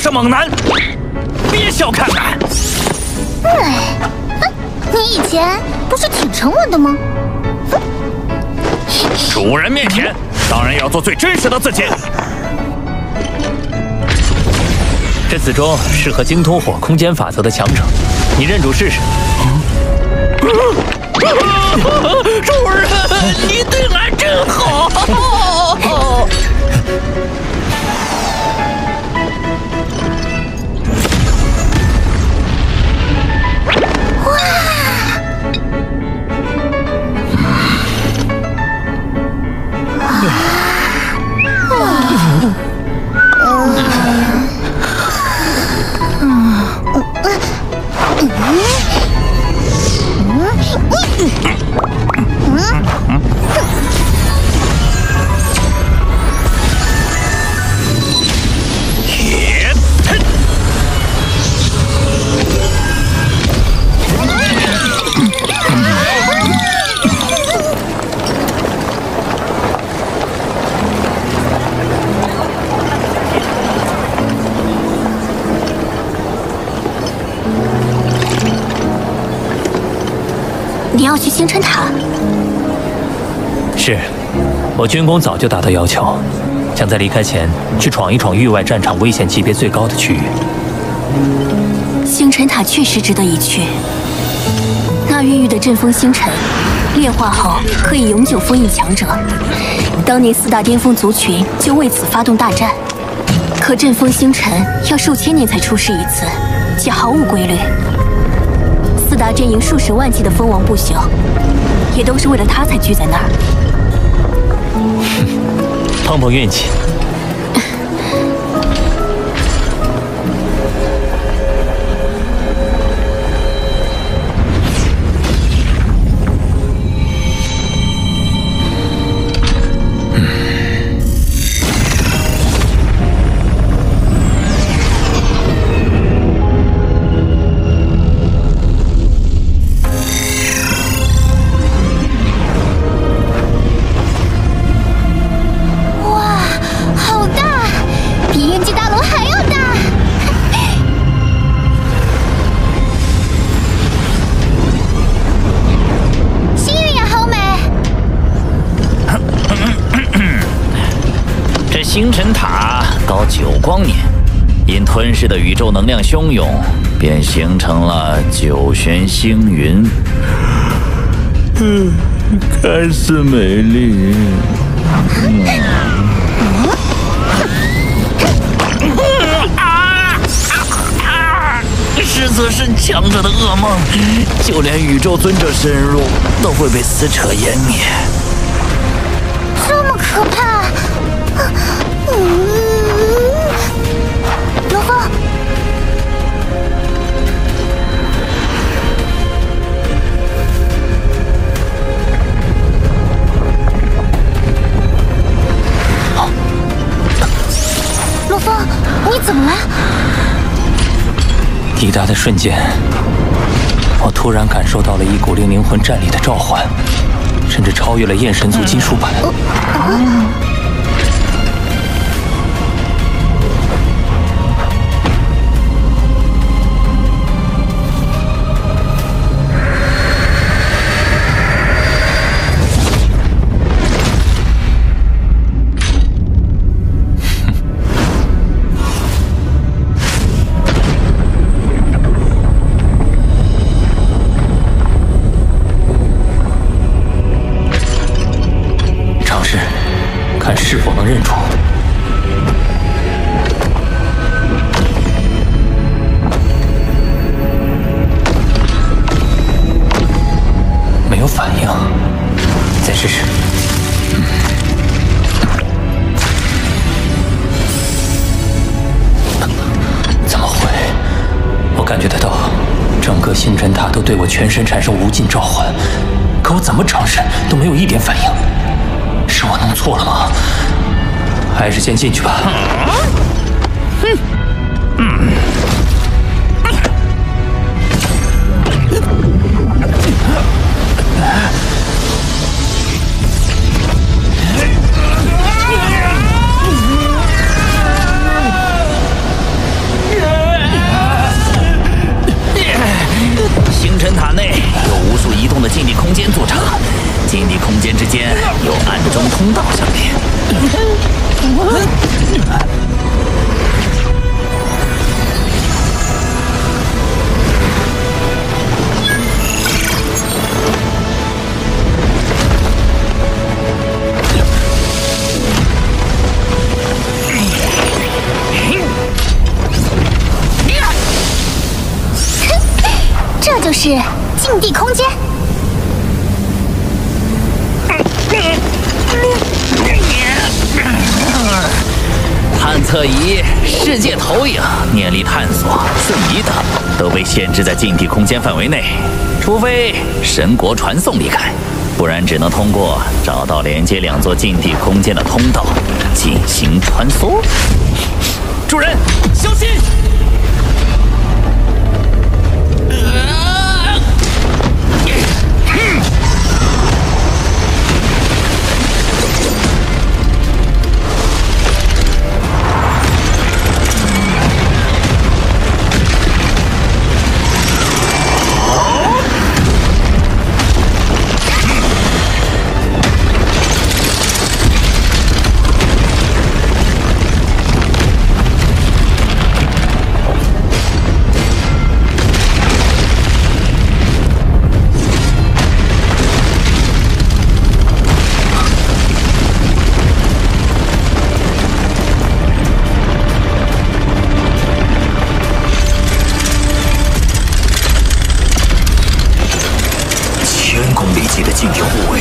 是猛男，别小看俺。你以前不是挺沉稳的吗？主人面前，当然要做最真实的自己。这四周适合精通火空间法则的强者，你认主试试。主人，你对俺真好。你要去星辰塔？是，我军功早就达到要求，想在离开前去闯一闯域外战场危险级别最高的区域。星辰塔确实值得一去，那孕育的阵风星辰，炼化后可以永久封印强者。当年四大巅峰族群就为此发动大战，可阵风星辰要数千年才出世一次，且毫无规律。四大阵营数十万计的蜂王不朽，也都是为了他才聚在那儿。碰碰运气。星辰塔高9光年，因吞噬的宇宙能量汹涌，便形成了9玄星云。看似美丽，实则是强者的噩梦，就连宇宙尊者深入都会被撕扯湮灭。这么可怕！罗峰，罗峰，你怎么了？抵达的瞬间，我突然感受到了一股令灵魂战力的召唤，甚至超越了焰神族金属版。看是否能认出。没有反应，再试试。怎么会？我感觉得到，整个星辰塔都对我全身产生无尽召唤，可我怎么尝试都没有一点反应。是我弄错了吗？还是先进去吧。上面。这就是禁地空间。探测仪、世界投影、念力探索、瞬移等都被限制在禁地空间范围内，除非神国传送离开，不然只能通过找到连接两座禁地空间的通道进行穿梭。主人，小心！禁地护卫。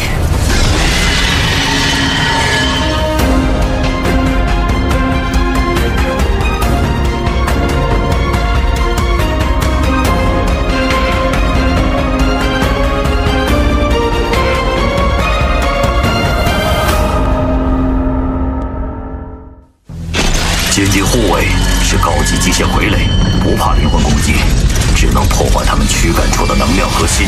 禁地护卫是高级机械傀儡，不怕灵魂攻击，只能破坏他们躯干处的能量核心。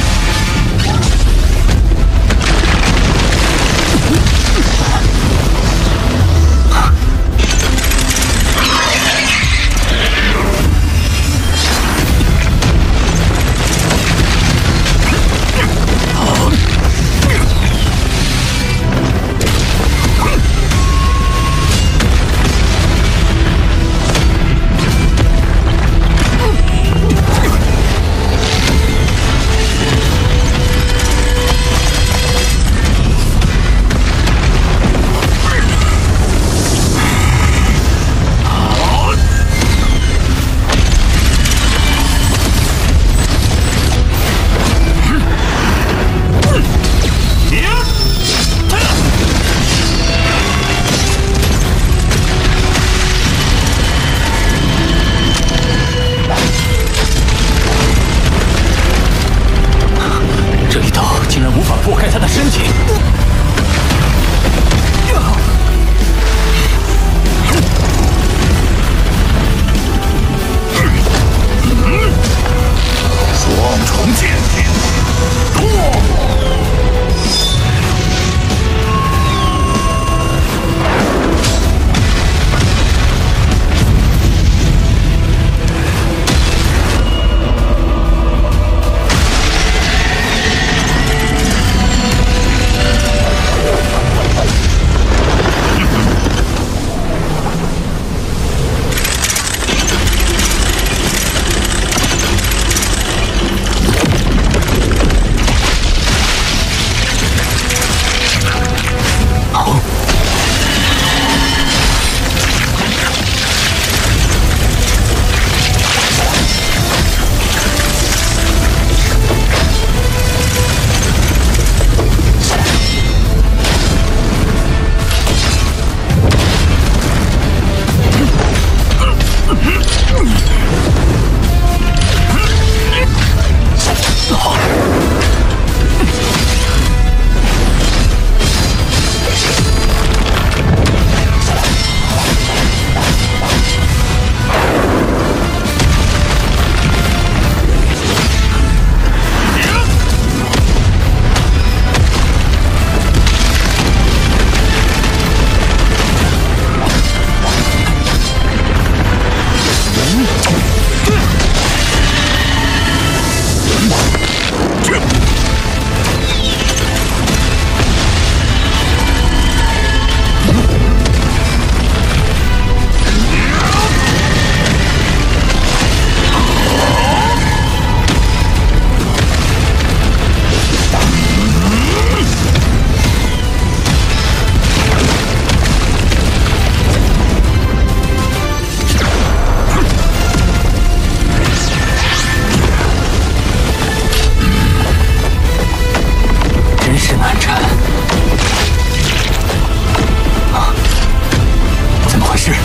是，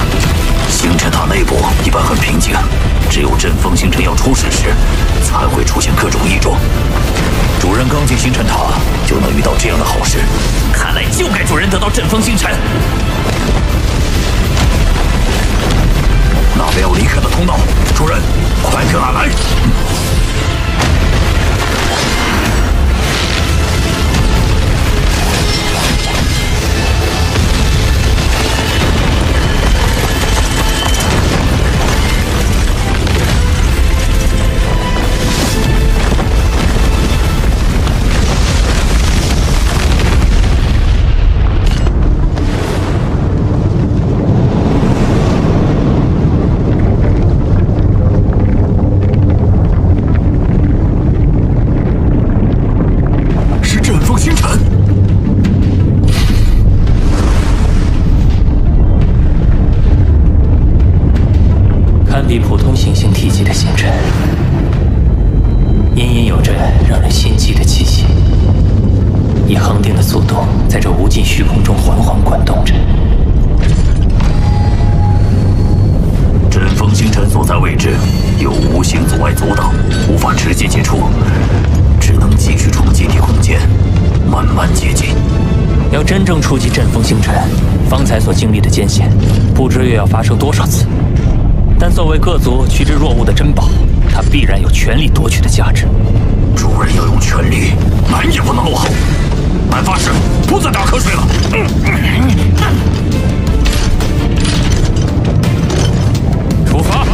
星辰塔内部一般很平静，只有阵风星辰要出事时，才会出现各种异状。主人刚进星辰塔就能遇到这样的好事，看来就该主人得到阵风星辰。那边有离开的通道，主人，快跟俺来！比普通行星体积的星辰，隐隐有着让人心悸的气息，以恒定的速度在这无尽虚空中缓缓滚动着。阵风星辰所在位置有无形阻碍阻挡，无法直接接触，只能继续从基地空间慢慢接近。要真正触及阵风星辰，方才所经历的艰险，不知又要发生多少次。但作为各族趋之若鹜的珍宝，它必然有全力夺取的价值。主人要用全力，俺也不能落后。俺发誓，不再打瞌睡了。出发！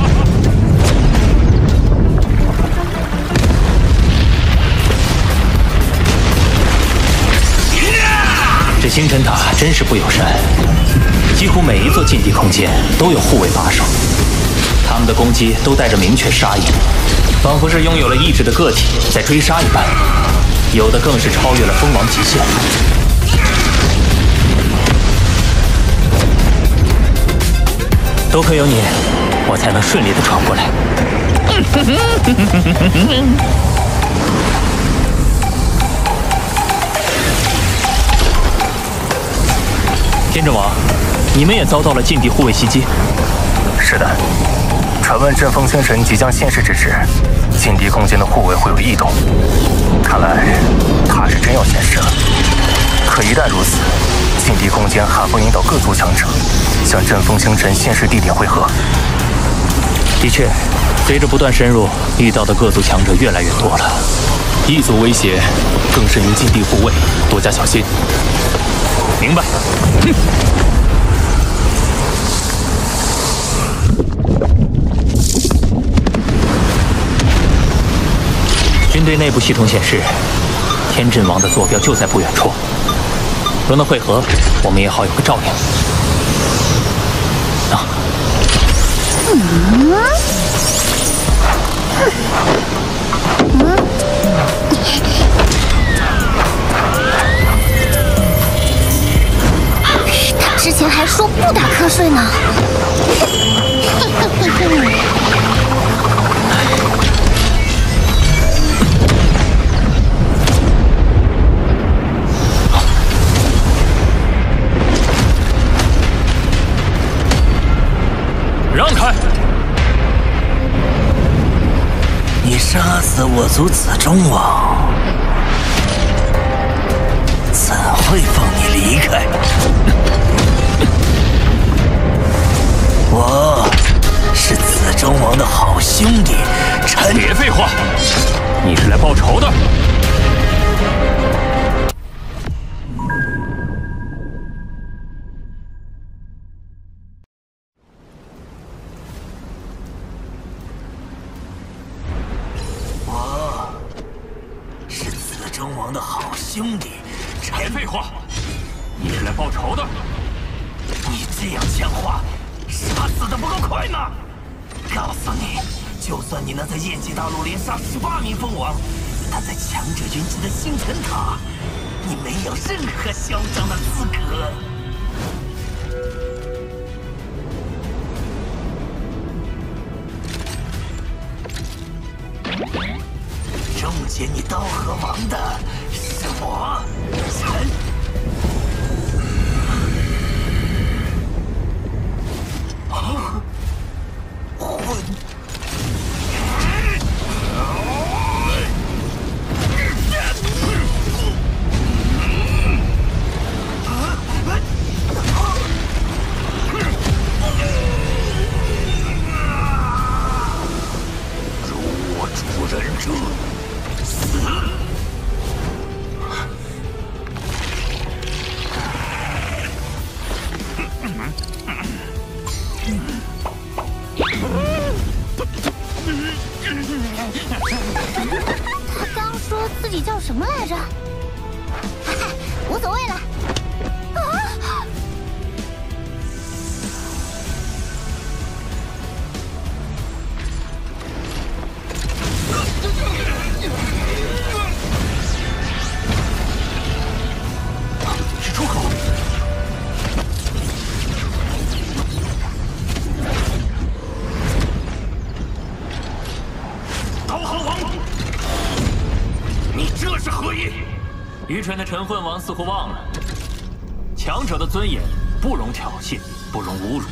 这星辰塔真是不友善，几乎每一座禁地空间都有护卫把守。他们的攻击都带着明确杀意，仿佛是拥有了意志的个体在追杀一般，有的更是超越了蜂王极限。多亏有你，我才能顺利地闯过来。天阵王，你们也遭到了禁地护卫袭击？是的。传闻阵风星辰即将现世之时，禁地空间的护卫会有异动，看来他是真要现世了。可一旦如此，禁地空间还会引导各族强者向阵风星辰现世地点汇合。的确，随着不断深入，遇到的各族强者越来越多了，异族威胁更甚于禁地护卫，多加小心。明白。军队内部系统显示，天阵王的坐标就在不远处。若能会合，我们也好有个照应。啊！他之前还说不打瞌睡呢。让开！你杀死我族子中王，怎会放你离开？我是子中王的好兄弟陈。别废话，你是来报仇的。兄弟，别废话，你是来报仇的。你这样讲话，杀死的不够快吗？告诉你，就算你能在燕极大陆连杀18名蜂王，但在强者云集的星辰塔，你没有任何嚣张的资格。终结你刀河王的是我，陈。什么来着？哈哈，无所谓了。啊！是出口。导航王，你这是何意？愚蠢的陈混王似乎忘了，强者的尊严不容挑衅，不容侮辱。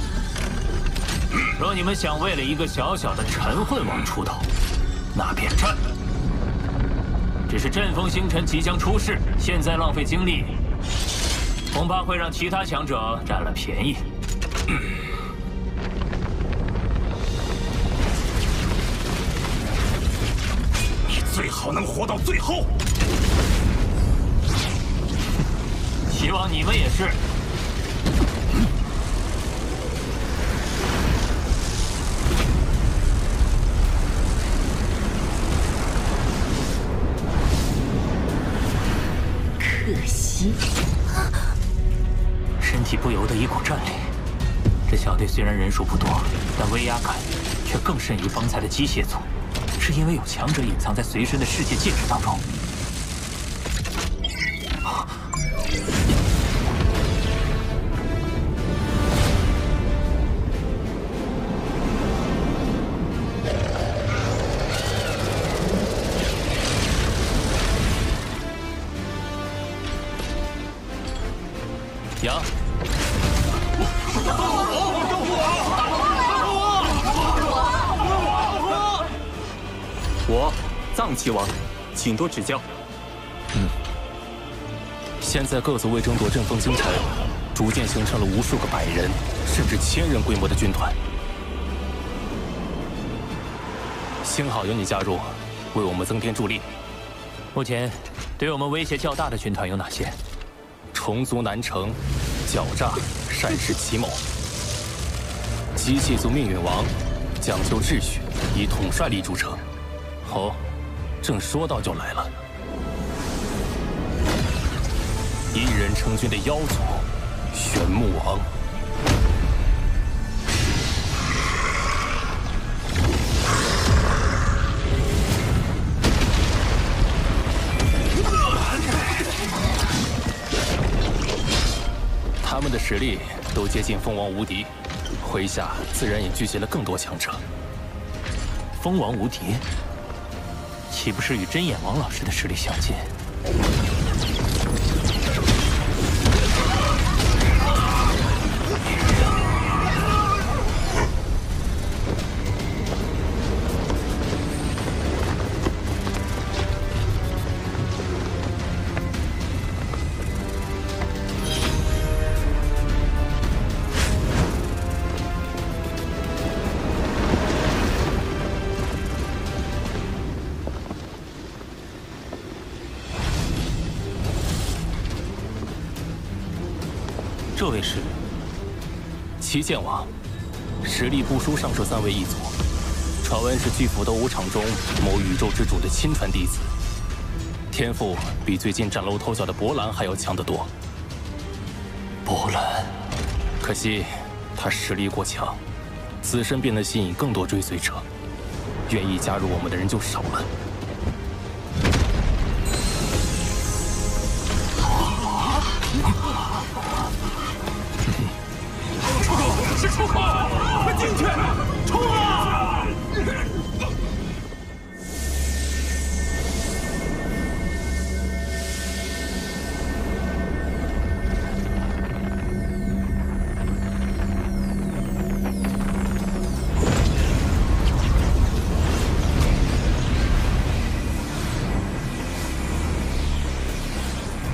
若你们想为了一个小小的陈混王出头，那便战。只是阵风星辰即将出世，现在浪费精力，恐怕会让其他强者占了便宜。你最好能活到最后。希望你们也是。可惜，身体不由得一股战力。这小队虽然人数不多，但威压感却更甚于方才的机械组，是因为有强者隐藏在随身的世界戒指当中。杨，我藏旗王，请多指教。现在各族为争夺阵风星辰，逐渐形成了无数个100人甚至1000人规模的军团。幸好有你加入，为我们增添助力。目前对我们威胁较大的军团有哪些？虫族南城、狡诈、善事奇谋；机械族命运王，讲究秩序，以统帅力著称。哦，正说到就来了。一人成军的妖族，玄木王。他们的实力都接近蜂王无敌，麾下自然也聚集了更多强者。蜂王无敌，岂不是与真眼王老师的实力相近？这位是七剑王，实力不输上述3位异族，传闻是巨斧斗武场中某宇宙之主的亲传弟子，天赋比最近崭露头角的博兰还要强得多。博兰，可惜他实力过强，自身便能吸引更多追随者，愿意加入我们的人就少了。出口是出口，快进去！冲啊！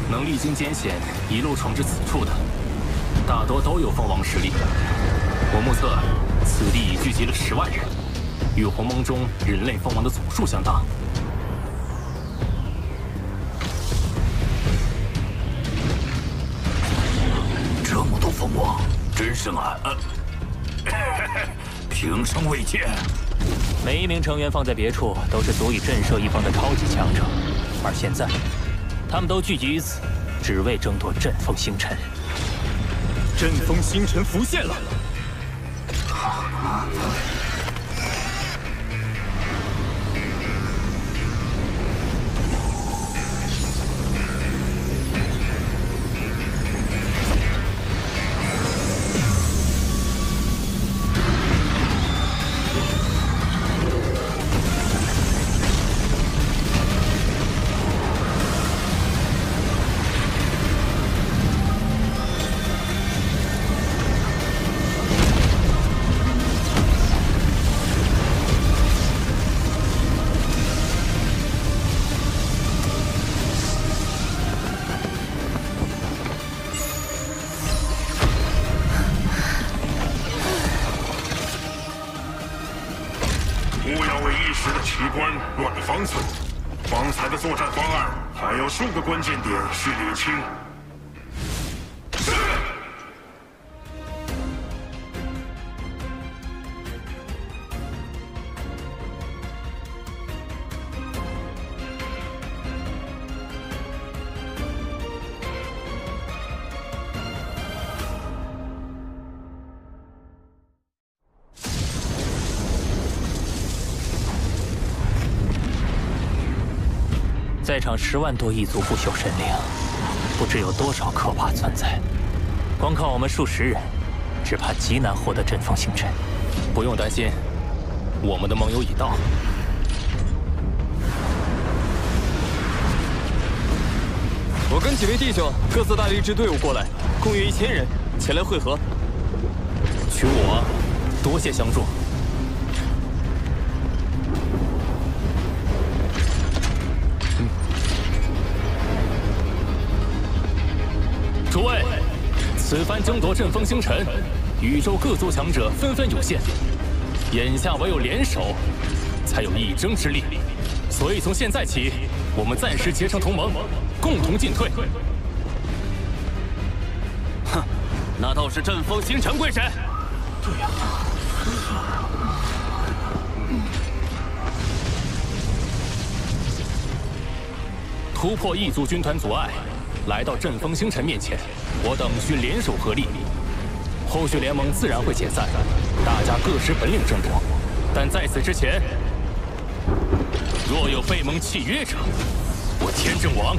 能历经艰险一路闯至此处的，大多都有蜂王实力。我目测，此地已聚集了10万人，与鸿蒙中人类蜂王的总数相当。这么多蜂王，真是平生未见。每一名成员放在别处，都是足以震慑一方的超级强者，而现在，他们都聚集于此，只为争夺阵风星辰。阵风星辰浮现了。 乱了方寸，方才的作战方案还有数个关键点需理清。是。在场10万多异族不朽神灵，不知有多少可怕存在。光靠我们数十人，只怕极难获得阵风星辰。不用担心，我们的盟友已到。我跟几位弟兄各自带了一支队伍过来，共约1000人前来会合。取我多谢相助。 诸位，此番争夺阵风星辰，宇宙各族强者纷纷涌现，眼下唯有联手，才有一争之力。所以从现在起，我们暂时结成同盟，共同进退。哼，那倒是阵风星辰归谁？对呀。突破异族军团阻碍。 来到阵风星辰面前，我等需联手合力。后续联盟自然会解散，大家各施本领争夺。但在此之前，若有背盟契约者，我天正王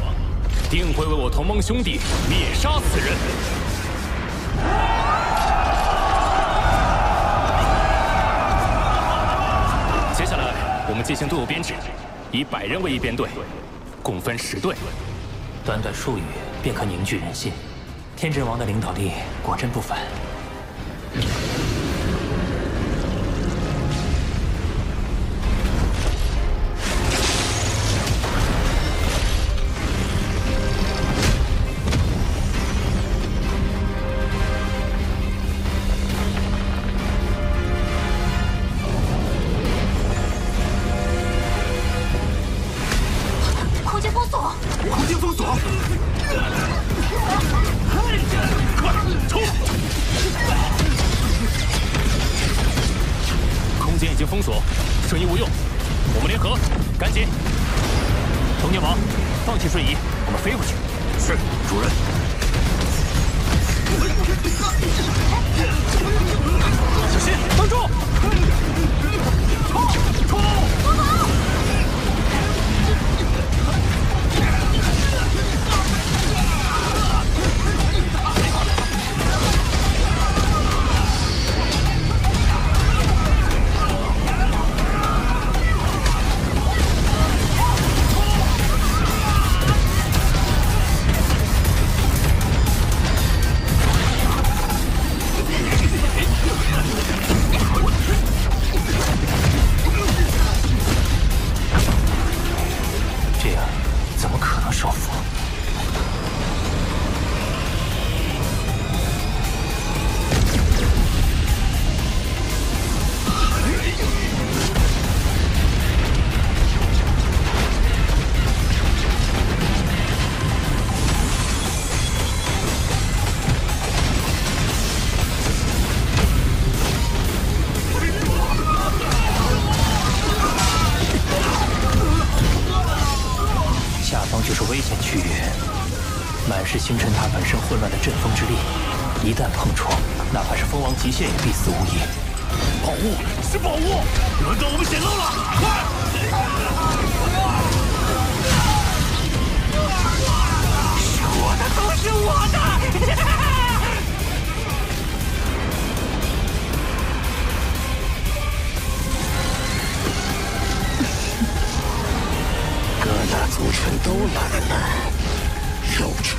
定会为我同盟兄弟灭杀此人。接下来，我们进行队伍编制，以100人为一编队，共分10队。 短短数语便可凝聚人心，天真王的领导力果真不凡。空间封锁！空间封锁！ 快冲！空间已经封锁，瞬移无用，我们联合，赶紧！童年王，放弃瞬移，我们飞过去。是，主任。小心，帮住！冲！冲！是星辰塔本身混乱的阵风之力，一旦碰撞，哪怕是蜂王极限也必死无疑。宝物是宝物，轮到我们显露了！快！是我的都是我的！各大族群都来了，有趣，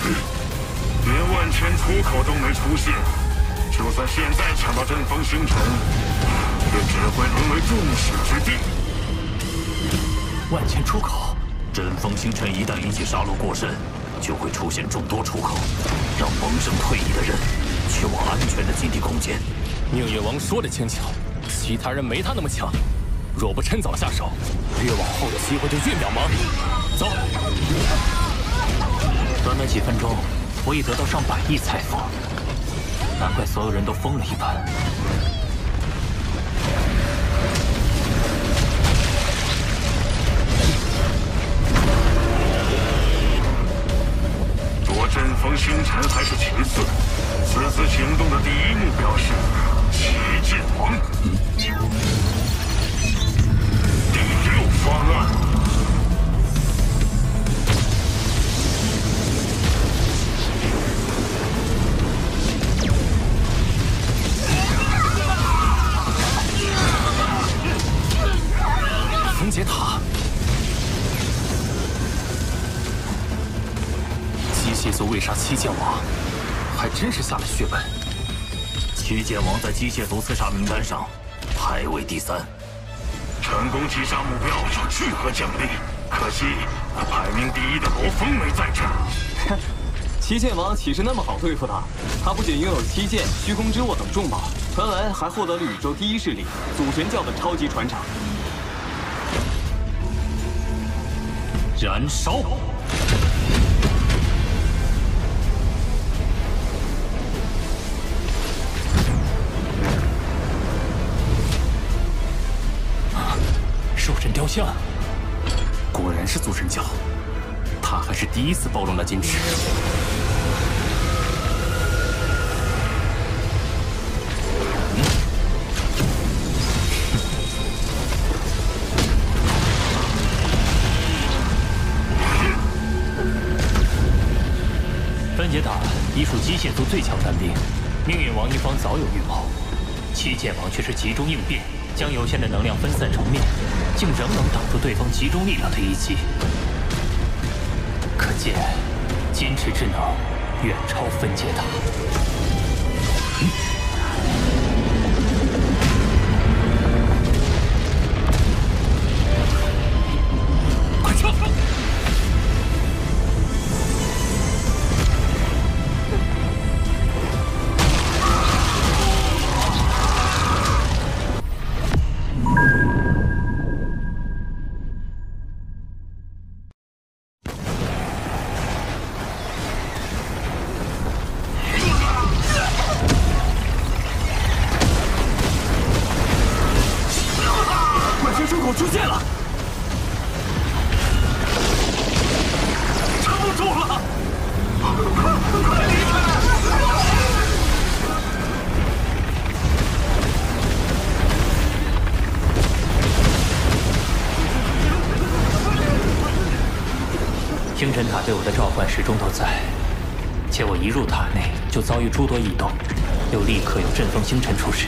连万全出口都没出现。就算现在抢到阵风星辰，也只会沦为众矢之的。万千出口，阵风星辰一旦引起杀戮过甚，就会出现众多出口，让萌生退役的人去往安全的禁地空间。宁远王说的轻巧，其他人没他那么强。若不趁早下手，越往后的机会就越渺茫。走。短短几分钟，我已得到上百亿财富。难怪所有人都疯了一般。夺阵风星辰还是其次，此次行动的第一目标是旗舰王。第6方案。分解塔，机械族为杀七剑王，还真是下了血本。七剑王在机械族刺杀名单上排位第3，成功击杀目标有巨额奖励，可惜排名第1的罗峰没在这儿。七剑王岂是那么好对付的？他不仅拥有七剑、虚空之握等重宝，传闻还获得了宇宙第一势力祖神教的超级船长。燃烧！兽神雕像，果然是祖神教，他还是第一次暴露那矜持。分解塔已属机械族最强单兵，命运王一方早有预谋，七剑王却是集中应变，将有限的能量分散成面，竟仍能挡住对方集中力量的一击。可见，矜持之能远超分解塔。快撤！出现了，撑不住了，快离开！星辰塔对我的召唤始终都在，且我一入塔内就遭遇诸多异动，又立刻有阵风星辰出世，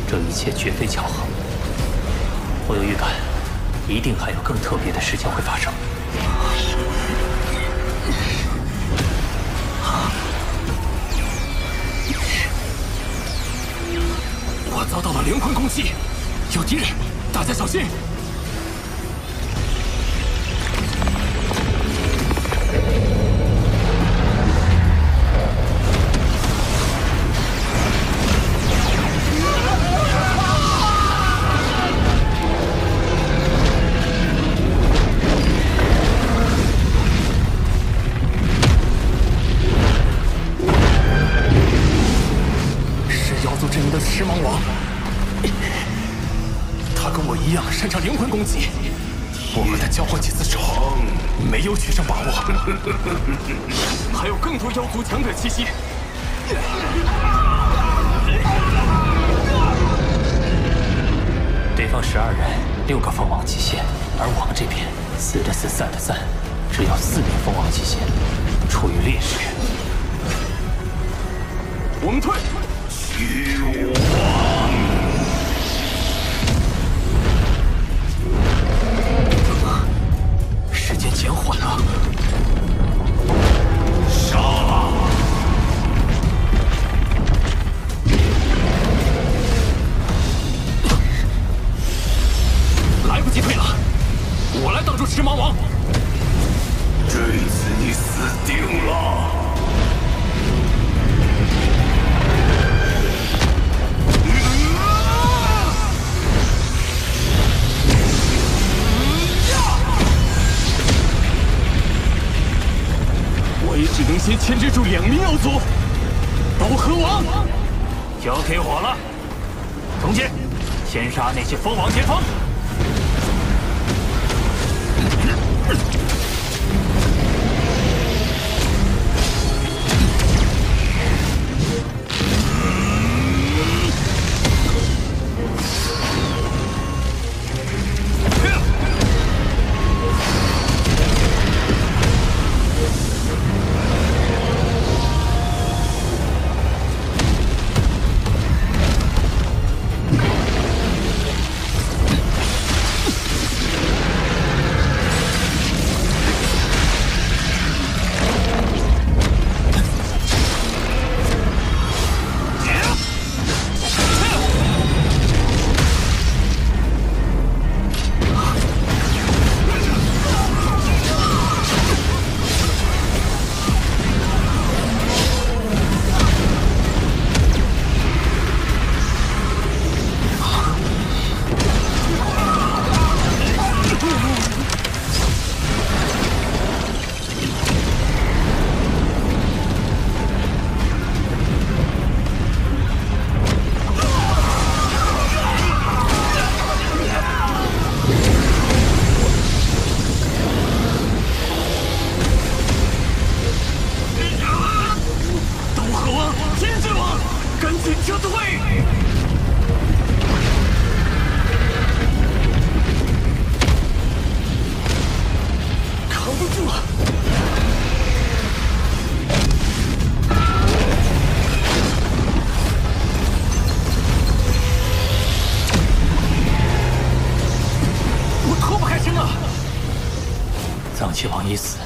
这一切绝非巧合。我有预感，一定还有更特别的事情会发生。我遭到了灵魂攻击，有敌人，大家小心！狮王，他跟我一样擅长灵魂攻击，我和他交换几次手，没有取胜把握。还有更多妖族强者气息。对方12人，6个封王极限，而我们这边4的4，3的3，只有4名封王极限，处于劣势。我们退。虚王。时间减缓了。杀了！来不及退了，我来挡住赤芒王。这次你死定了！我也只能先牵制住2名妖族。刀河王，交给我了。总监，先杀那些封王巅峰。藏气王已死，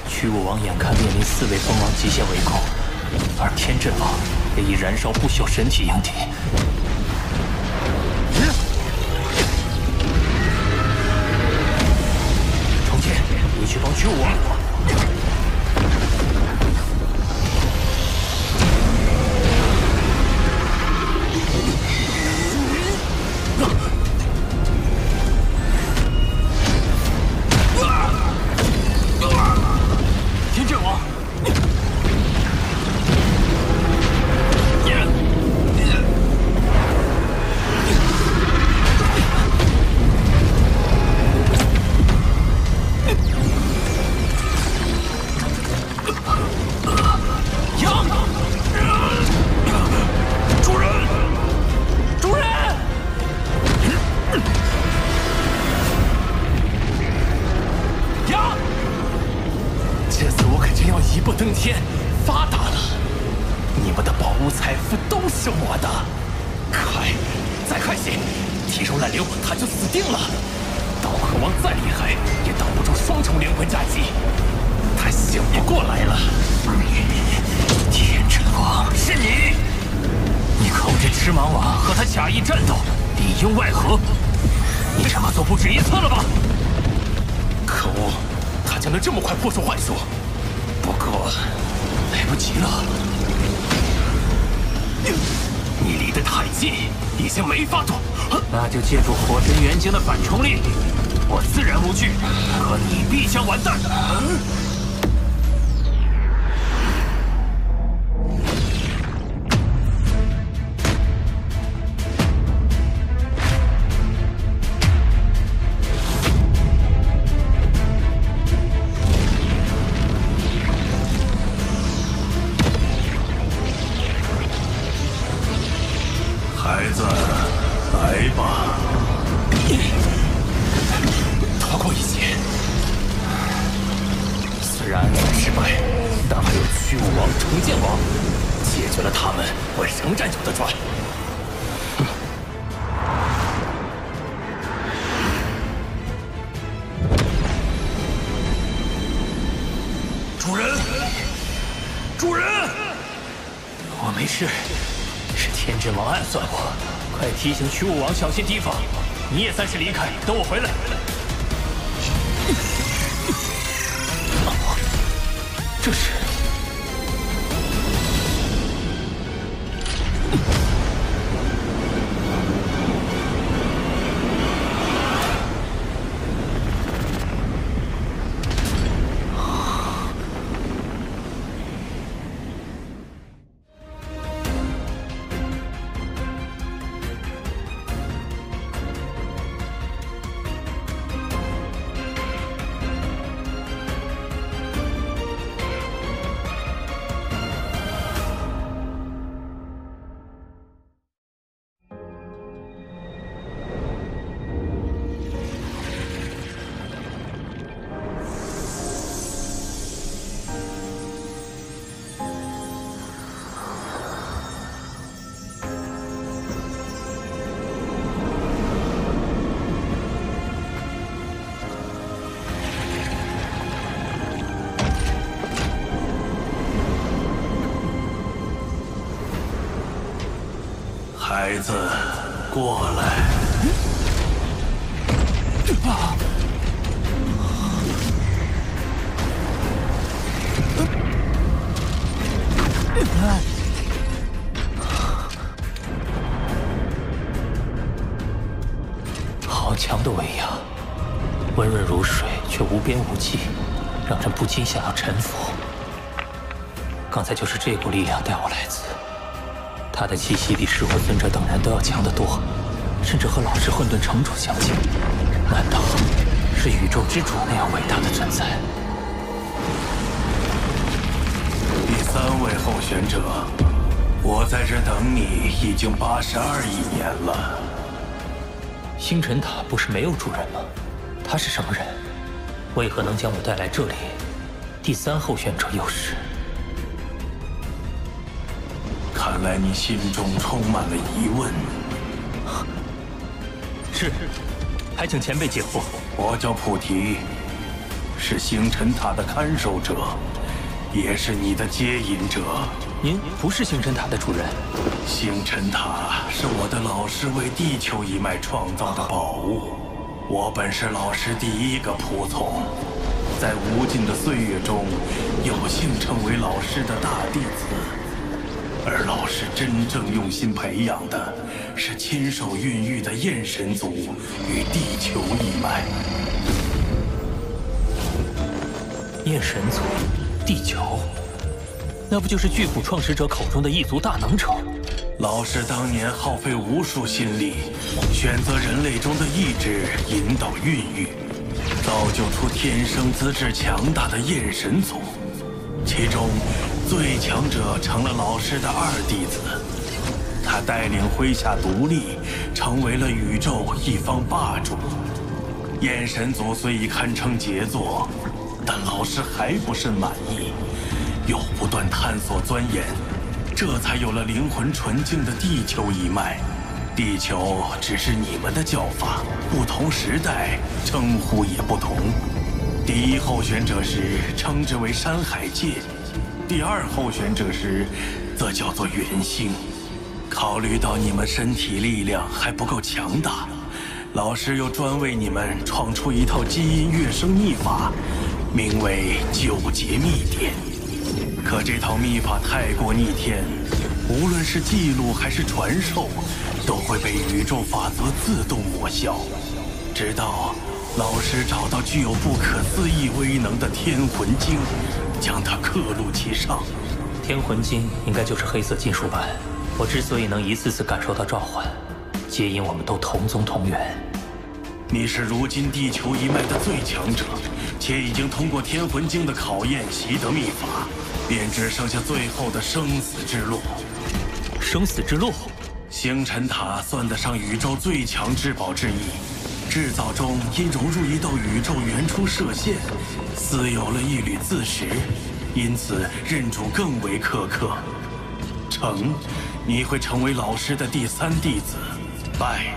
驱武王眼看面临4位封王极限围攻，而天震王也以燃烧不朽神体迎敌。重建，你去帮驱武王。登天，发达了！你们的宝物财富都是我的。快，再快些！提手挽留，他就死定了。刀河王再厉害，也挡不住双重连环夹击。他醒不过来了。天震王，是你！你控制赤芒王和他假意战斗，里应外合。你这么做不止1次了吧？可恶，他竟能这么快破除幻术！不过，来不及了。你离得太近，已经没法躲。那就借助火神元晶的反冲力，我自然无惧，可你必将完蛋。子，来吧。逃过一劫。虽然暗算失败，但还有虚无王、重剑王，解决了他们，我仍然有得赚。主人，主人，我没事，是天真王暗算我。快提醒虚无王小心提防。你也暂时离开，等我回来。这是。孩子，过来。好强的威压，温润如水，却无边无际，让人不禁想要臣服。刚才就是这股力量带我来此。他的气息比噬魂尊者等人都要强得多，甚至和老师混沌城主相近。难道是宇宙之主那样伟大的存在？第3位候选者，我在这等你已经82亿年了。星辰塔不是没有主人吗？他是什么人？为何能将我带来这里？第3候选者又是？看来你心中充满了疑问。是，还请前辈解惑。我叫菩提，是星辰塔的看守者，也是你的接引者。您不是星辰塔的主人？星辰塔是我的老师为地球一脉创造的宝物，我本是老师第1个仆从，在无尽的岁月中，有幸成为老师的大弟子。而老师真正用心培养的，是亲手孕育的焰神族与地球一脉。焰神族，地球，那不就是巨斧创始者口中的异族大能者？老师当年耗费无数心力，选择人类中的意志引导孕育，造就出天生资质强大的焰神族，其中最强者成了老师的2弟子，他带领麾下独立，成为了宇宙一方霸主。焰神族虽已堪称杰作，但老师还不甚满意，又不断探索钻研，这才有了灵魂纯净的地球一脉。地球只是你们的叫法，不同时代称呼也不同。第1候选者时称之为山海界，第2候选者时，则叫做元星。考虑到你们身体力量还不够强大，老师又专为你们创出一套基因跃升秘法，名为9节秘典。可这套秘法太过逆天，无论是记录还是传授，都会被宇宙法则自动抹消。直到老师找到具有不可思议威能的天魂晶，将它刻录其上。天魂晶应该就是黑色金属板。我之所以能一次次感受到召唤，皆因我们都同宗同源。你是如今地球一脉的最强者，且已经通过天魂晶的考验，习得秘法，便只剩下最后的生死之路。生死之路？星辰塔算得上宇宙最强至宝之一，制造中因融入一道宇宙原初射线，似有了一缕自识，因此认主更为苛刻。成，你会成为老师的第3弟子；败，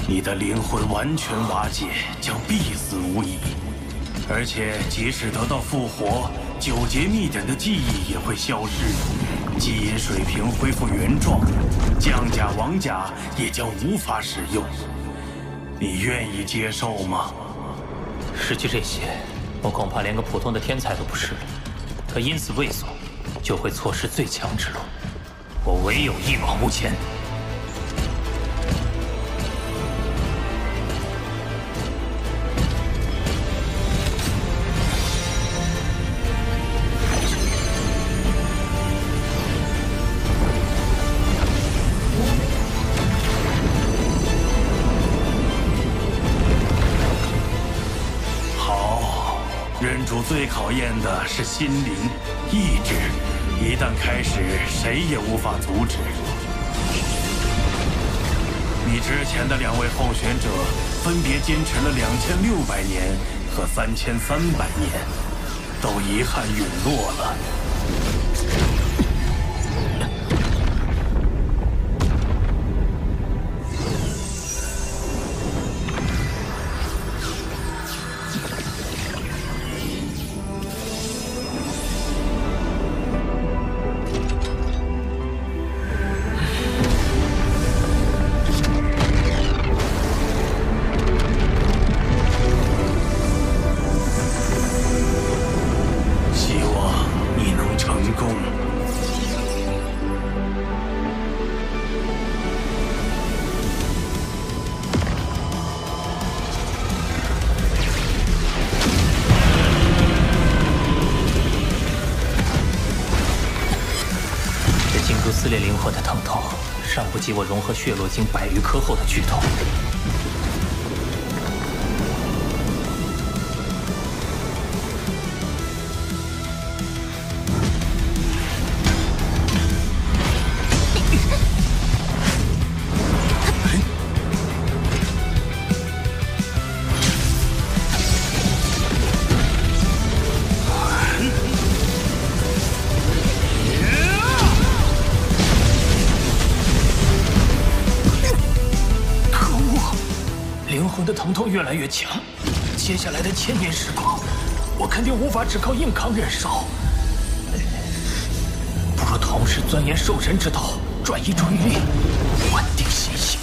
你的灵魂完全瓦解，将必死无疑。而且，即使得到复活，9节秘典的记忆也会消失，基因水平恢复原状，降甲王甲也将无法使用。你愿意接受吗？失去这些，我恐怕连个普通的天才都不是了。可因此畏缩，就会错失最强之路。我唯有一往无前。认主最考验的是心灵、意志，一旦开始，谁也无法阻止。你之前的2位候选者分别坚持了2600年和3300年，都遗憾陨落了。撕裂灵魂的疼痛，尚不及我融合血络晶100余颗后的剧痛。的疼痛越来越强，接下来的1000年时光，我肯定无法只靠硬扛忍受，不如同时钻研兽神之道，转移注意力，稳定心性。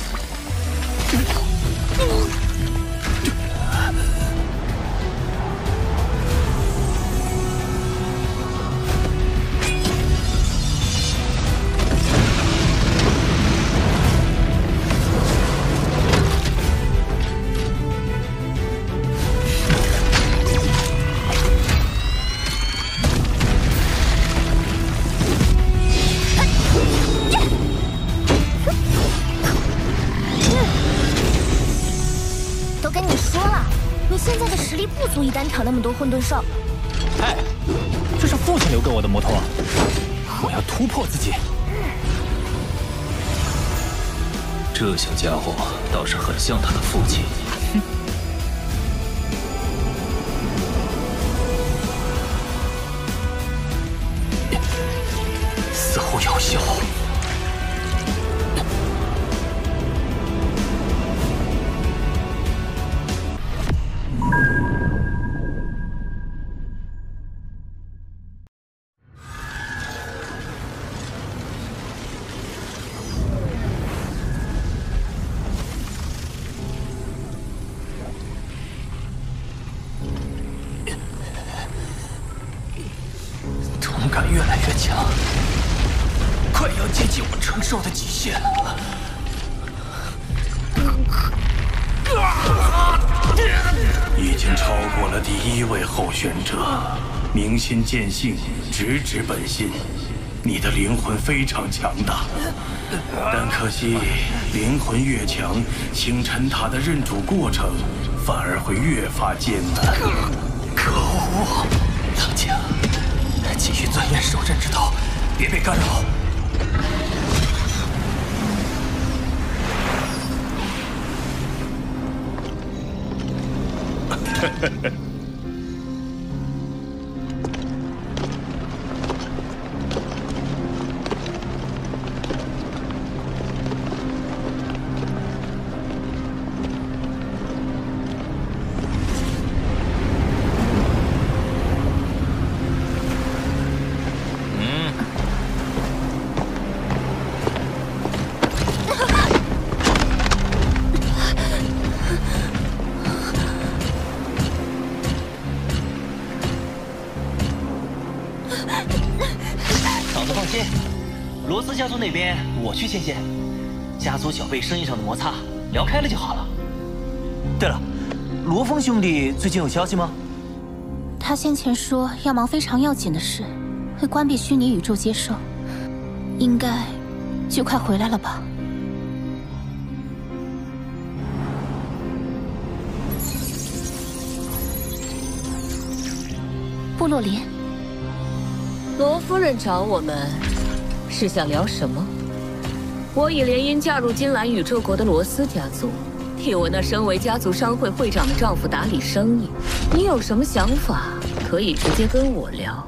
不足以单挑那么多混沌兽。哎，这是父亲留给我的魔头啊！我要突破自己。这小家伙倒是很像他的父亲。似乎有效。感越来越强，快要接近我承受的极限了。已经超过了第1位候选者，明心见性，直指本心。你的灵魂非常强大，但可惜，灵魂越强，星辰塔的认主过程反而会越发艰难。可恶！冷静。继续钻研兽神之道，别被干扰。罗斯家族那边我去牵线，家族小辈生意上的摩擦聊开了就好了。对了，罗峰兄弟最近有消息吗？他先前说要忙非常要紧的事，会关闭虚拟宇宙接收，应该就快回来了吧。部落林，罗夫人找我们。 是想聊什么？我以联姻嫁入金兰宇宙国的罗斯家族，替我那身为家族商会会长的丈夫打理生意。你有什么想法，可以直接跟我聊。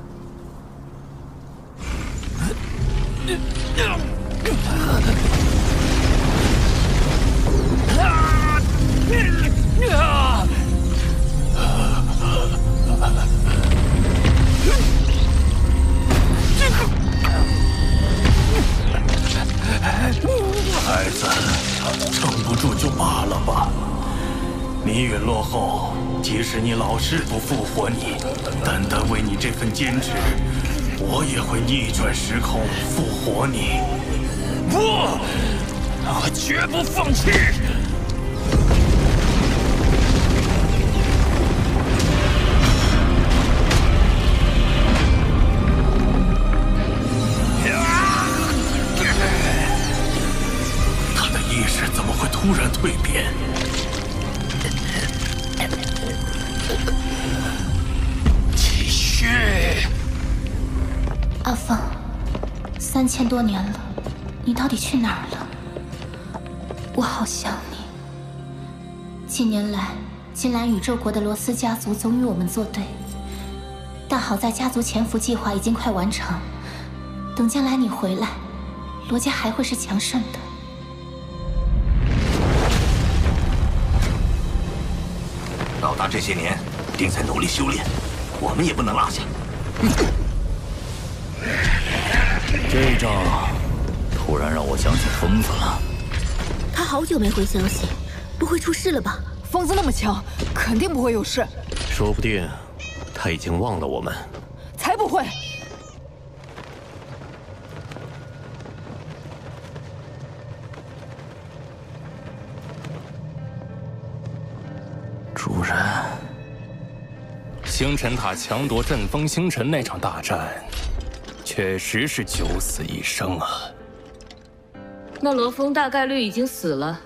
孩子，撑不住就罢了吧。你陨落后，即使你老师不复活你，单单为你这份坚持，我也会逆转时空复活你。不，我绝不放弃。 突然蜕变，继续。阿凤，3000多年了，你到底去哪儿了？我好想你。近年来，金兰宇宙国的罗斯家族总与我们作对，但好在家族潜伏计划已经快完成，等将来你回来，罗家还会是强盛的。 老大这些年定在努力修炼，我们也不能落下。这一仗突然让我想起疯子了。他好久没回消息，不会出事了吧？疯子那么强，肯定不会有事。说不定他已经忘了我们。才不会！主人，星辰塔强夺阵风星辰那场大战，确实是九死一生啊。那罗峰大概率已经死了，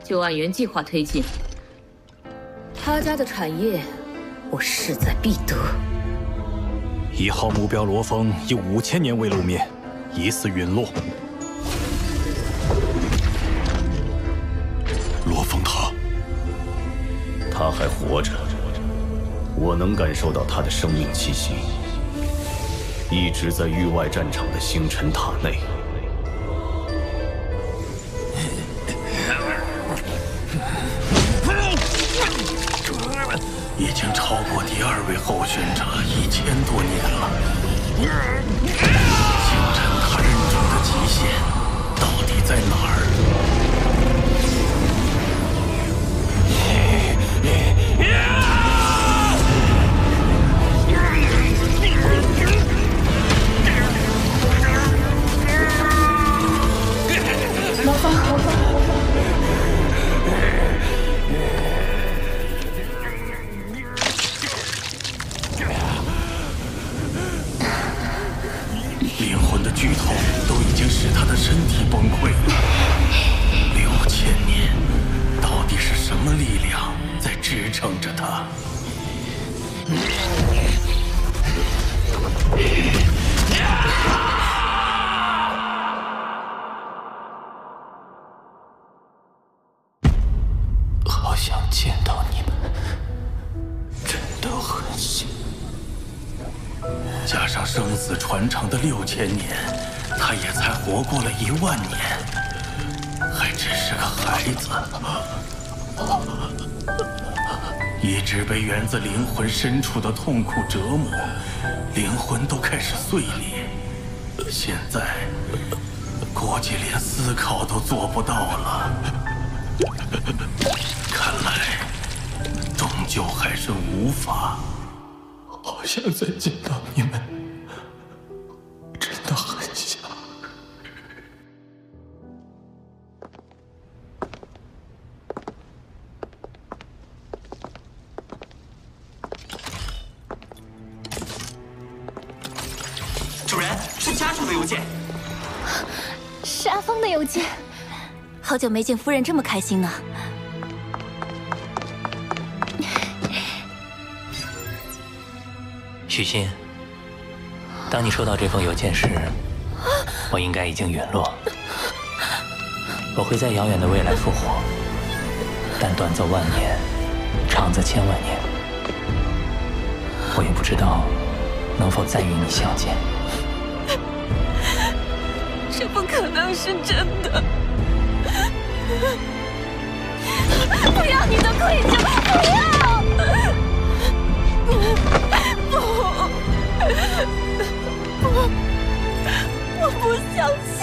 就按原计划推进。他家的产业，我势在必得。1号目标罗峰已5000年未露面，疑似陨落。罗峰他。 他还活着，我能感受到他的生命气息，一直在域外战场的星辰塔内。已经超过第2位候选者1000多年了。星辰塔认主的极限到底在哪儿？ 罗峰，灵魂的剧痛都已经使他的身体崩溃了。6000年，到底是什么力量在支撑着他？好想见到你们。西。加上生死传承的6000年，他也才活过了10000年，还只是个孩子，一直被源自灵魂深处的痛苦折磨，灵魂都开始碎裂。现在估计连思考都做不到了，看来终究还是无法。好想再见到你们，真的很想。主人，是家主的邮件。是阿峰的邮件。好久没见夫人这么开心呢。许昕，当你收到这封邮件时，我应该已经陨落。我会在遥远的未来复活，但短则万年，长则千万年。我也不知道能否再与你相见。这不可能是真的！不要你的愧疚，不要！不，我不相信。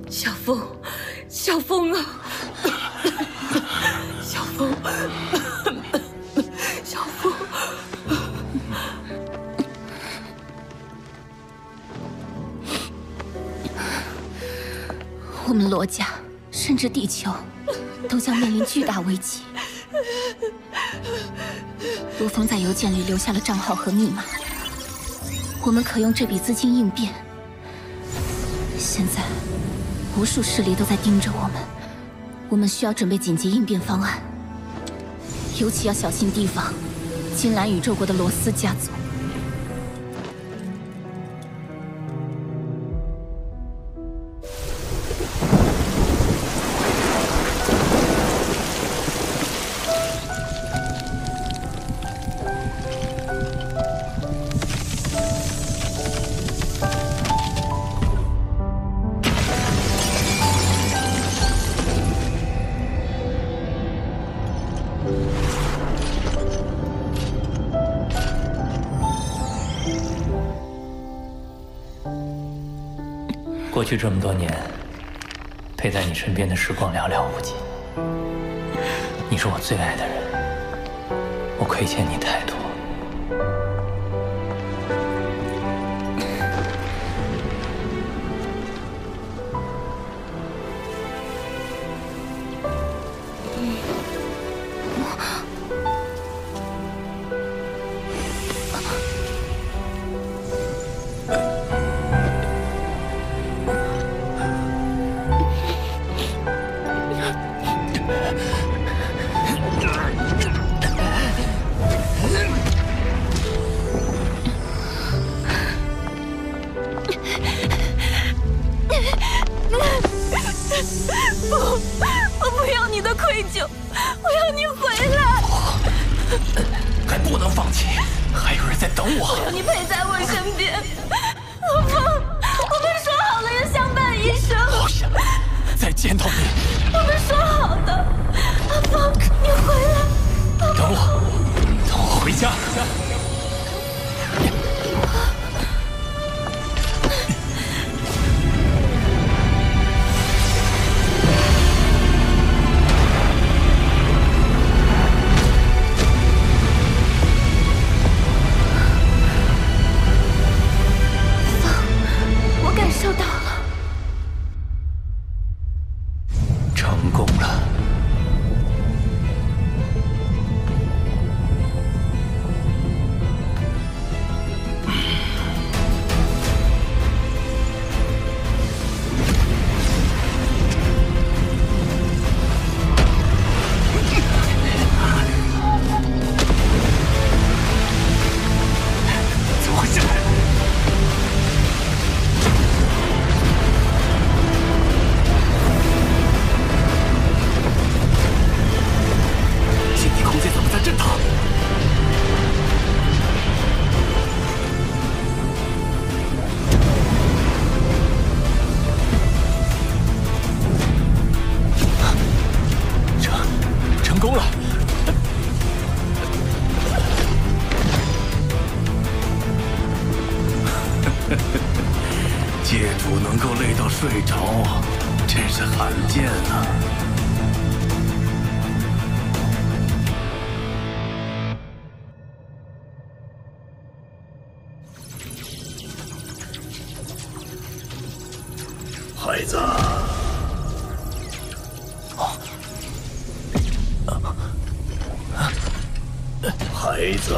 小风，小风啊，小风，小风，我们罗家，甚至地球，都将面临巨大危机。罗峰在邮件里留下了账号和密码，我们可用这笔资金应变。现在，无数势力都在盯着我们需要准备紧急应变方案，尤其要小心提防金兰宇宙国的罗斯家族。过去这么多年，陪在你身边的时光寥寥无几。你是我最爱的人，我亏欠你太多。我不要你的愧疚，我要你回来。还不能放弃，还有人在等我。我要你陪在我身边，阿峰，我们说好了要相伴一生。好想再见到你。我们说好的，阿峰，你回来。等我回家。罕见啊！孩子，孩子。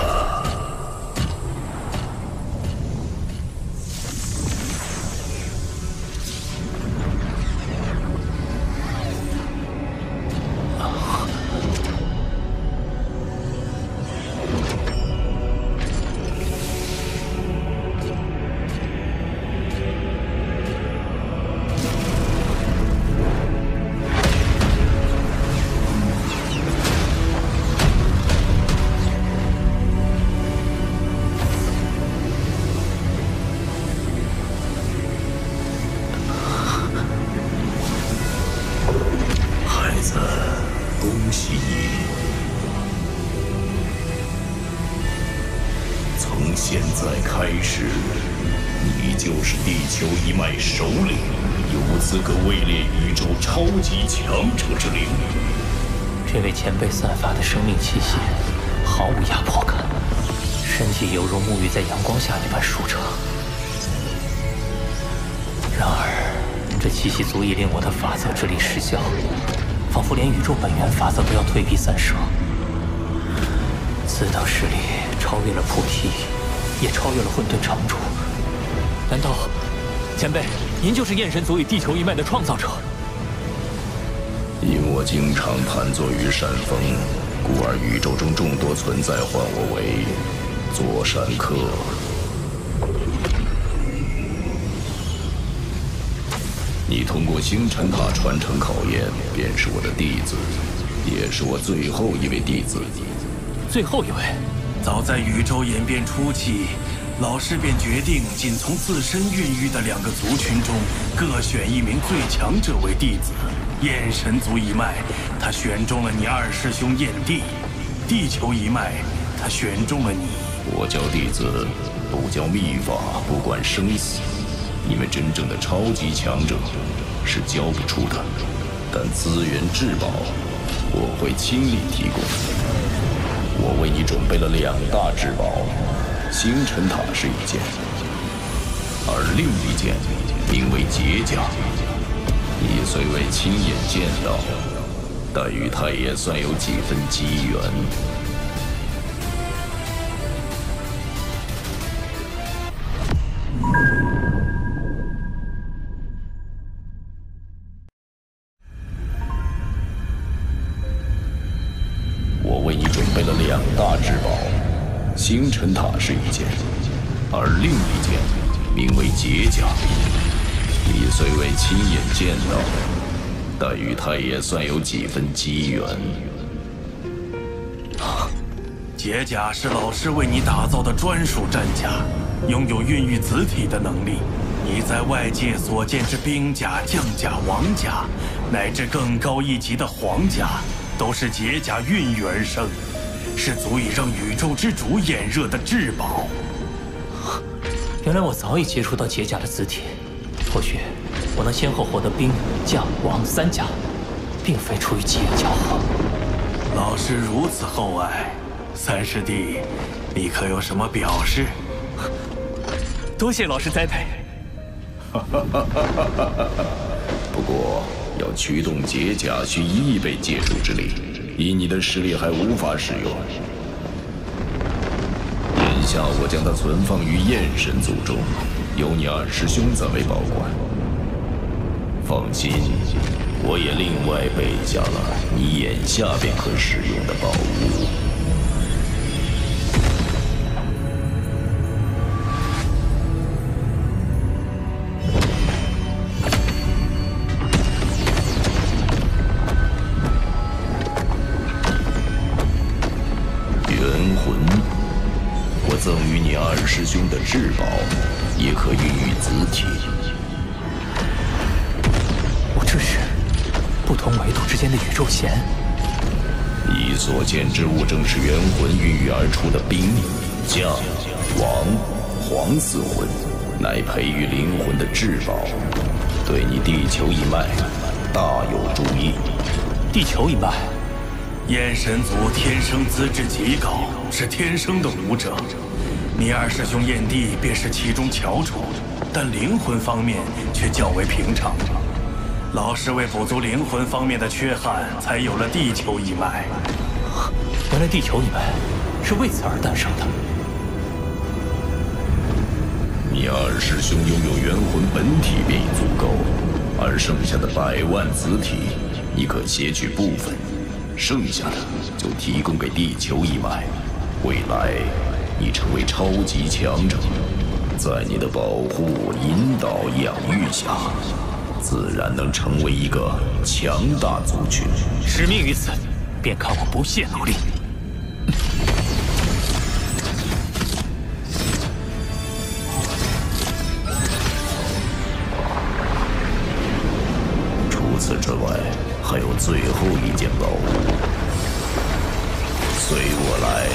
现在开始，你就是地球一脉首领，有资格位列宇宙超级强者之列。这位前辈散发的生命气息毫无压迫感，身体犹如沐浴在阳光下一般舒畅。然而，这气息足以令我的法则之力失效，仿佛连宇宙本源法则都要退避三舍。此等实力超越了菩提，也超越了混沌城主。难道，前辈，您就是焰神族与地球一脉的创造者？因我经常盘坐于山峰，故而宇宙中众多存在唤我为座山客。你通过星辰塔传承考验，便是我的弟子，也是我最后一位弟子。最后一位。早在宇宙演变初期，老师便决定仅从自身孕育的两个族群中各选一名最强者为弟子。焰神族一脉，他选中了你二师兄焰帝；地球一脉，他选中了你。我教弟子，不教秘法，不管生死。因为真正的超级强者是教不出的，但资源至宝我会亲力提供。我为你准备了2大至宝，星辰塔是一件，而另一件名为解甲。你虽未亲眼见到，但与他也算有几分机缘。我为你准备了2大至宝，星辰塔是一件，而另一件名为解甲。你虽未亲眼见到，但与他也算有几分机缘。解甲是老师为你打造的专属战甲，拥有孕育子体的能力。你在外界所见之兵甲、将甲、王甲，乃至更高一级的皇甲，都是解甲孕育而生，是足以让宇宙之主眼热的至宝。原来我早已接触到解甲的子体。或许我能先后获得兵、将、王3甲，并非出于己有骄傲。老师如此厚爱，三师弟，你可有什么表示？多谢老师栽培。不过要驱动解甲需1亿倍借助之力，以你的实力还无法使用。眼下我将它存放于焰神族中。由你二师兄暂为保管。放心，我也另外备下了你眼下便可使用的宝物。元魂，我赠予你二师兄的至宝。也可孕育子体。我这是不同维度之间的宇宙弦。你所见之物正是元魂孕育而出的兵、将、王、皇4魂，乃培育灵魂的至宝，对你地球一脉大有注意。地球一脉，燕神族天生资质极高，是天生的武者。你二师兄燕帝便是其中翘楚，但灵魂方面却较为平常。老师为补足灵魂方面的缺憾，才有了地球一脉。原来地球一脉是为此而诞生的。你二师兄拥有元魂本体便已足够，而剩下的100万子体，你可撷取部分，剩下的就提供给地球一脉。未来你成为超级强者，在你的保护、引导、养育下，自然能成为一个强大族群。使命于此，便看我不懈努力。除此之外，还有最后一件宝物，随我来。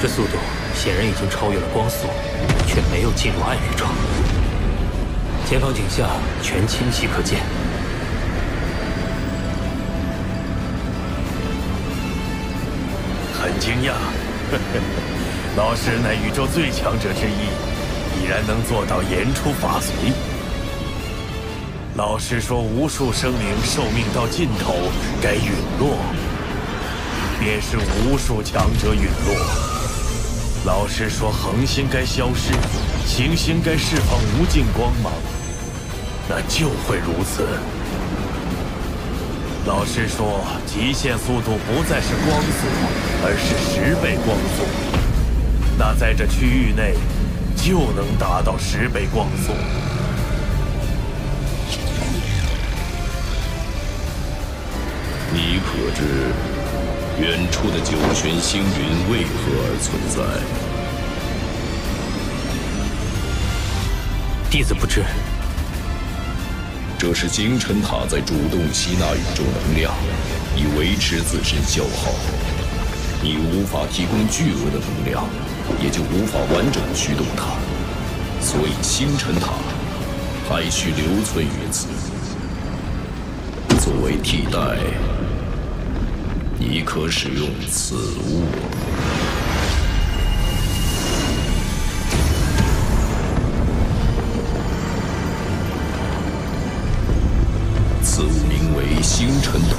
这速度显然已经超越了光速，却没有进入暗宇宙。前方景象全清晰可见。很惊讶，老师乃宇宙最强者之一，已然能做到言出法随。老师说，无数生灵寿命到尽头该陨落，便是无数强者陨落。老师说，恒星该消失，行星该释放无尽光芒，那就会如此。老师说，极限速度不再是光速，而是10倍光速。那在这区域内，就能达到10倍光速。你可知远处的9玄星云为何而存在？弟子不知。这是星辰塔在主动吸纳宇宙能量，以维持自身消耗。你无法提供巨额的能量，也就无法完整驱动它。所以星辰塔还需留存于此。作为替代，你可使用此物。此物名为星辰图，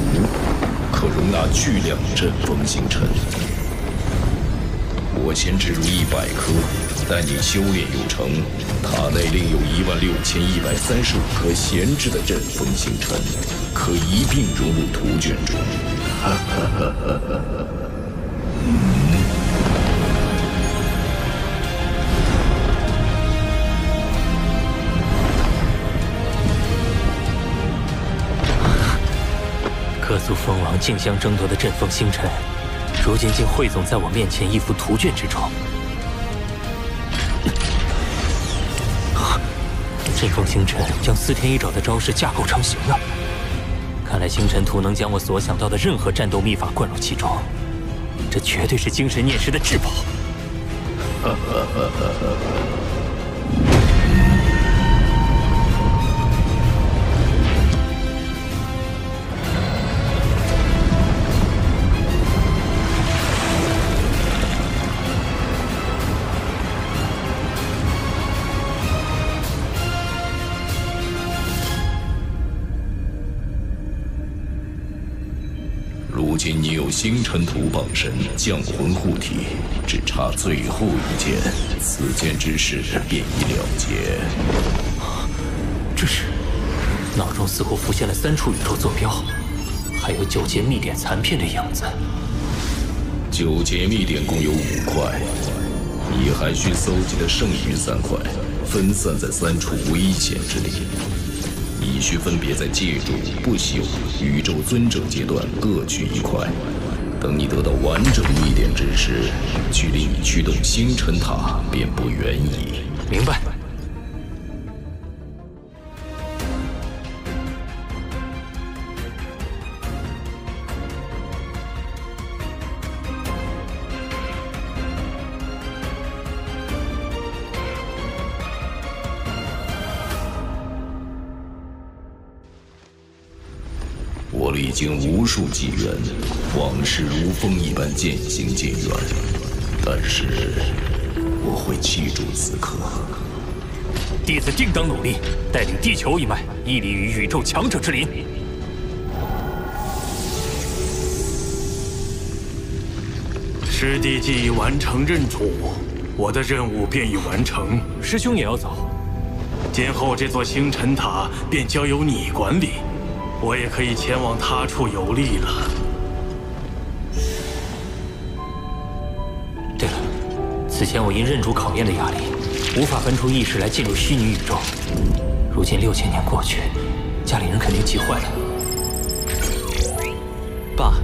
可容纳巨量阵风星辰。我先植入100颗，待你修炼有成，塔内另有16135颗闲置的阵风星辰，可一并融入图卷中。各族蜂王竞相争夺的阵风星辰，如今竟汇总在我面前一幅图卷之中。阵风星辰将4天1爪的招式架构成型了。看来星辰图能将我所想到的任何战斗秘法灌入其中，这绝对是精神念石的至宝。如今你有星辰土绑身，降魂护体，只差最后一剑，此剑之事便已了结。这是，脑中似乎浮现了3处宇宙坐标，还有9节秘典残片的影子。9节秘典共有5块，你还需搜集的剩余3块，分散在3处危险之地。你需分别在戒主、不朽、宇宙尊者阶段各取1块。等你得到完整秘典之时，距离你驱动星辰塔便不远矣。明白。我历经无数纪元，往事如风一般渐行渐远，但是我会记住此刻。弟子定当努力，带领地球一脉屹立于宇宙强者之林。师弟既已完成任主，我的任务便已完成。师兄也要走，今后这座星辰塔便交由你管理。我也可以前往他处游历了。对了，此前我因认主考验的压力，无法分出意识来进入虚拟宇宙。如今6000年过去，家里人肯定急坏了。爸，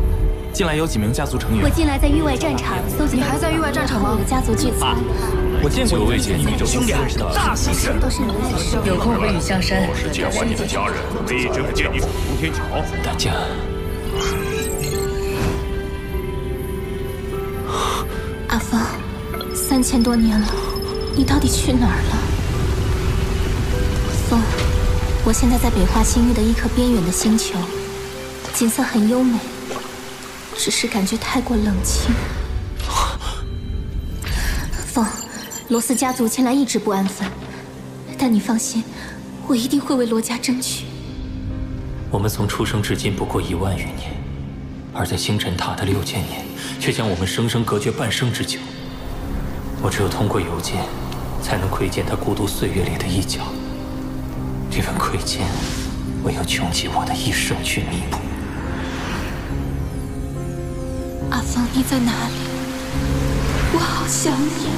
近来有几名家族成员。我近来在域外战场搜集。你还在域外战场吗？我的家族聚餐。我见过位见宇宙兄弟，大喜事！有空回雨香山。我是见完你的家人，非这个见你楚空天桥。大家，阿芳，3000多年了，你到底去哪儿了？风，我现在在北化星域的一颗边远的星球，景色很优美，只是感觉太过冷清。风。罗斯家族前来一直不安分，但你放心，我一定会为罗家争取。我们从出生至今不过1万余年，而在星辰塔的6000年，却将我们生生隔绝半生之久。我只有通过邮件，才能窥见他孤独岁月里的一角。这份窥见，我要穷极我的一生去弥补。阿芳，你在哪里？我好想你。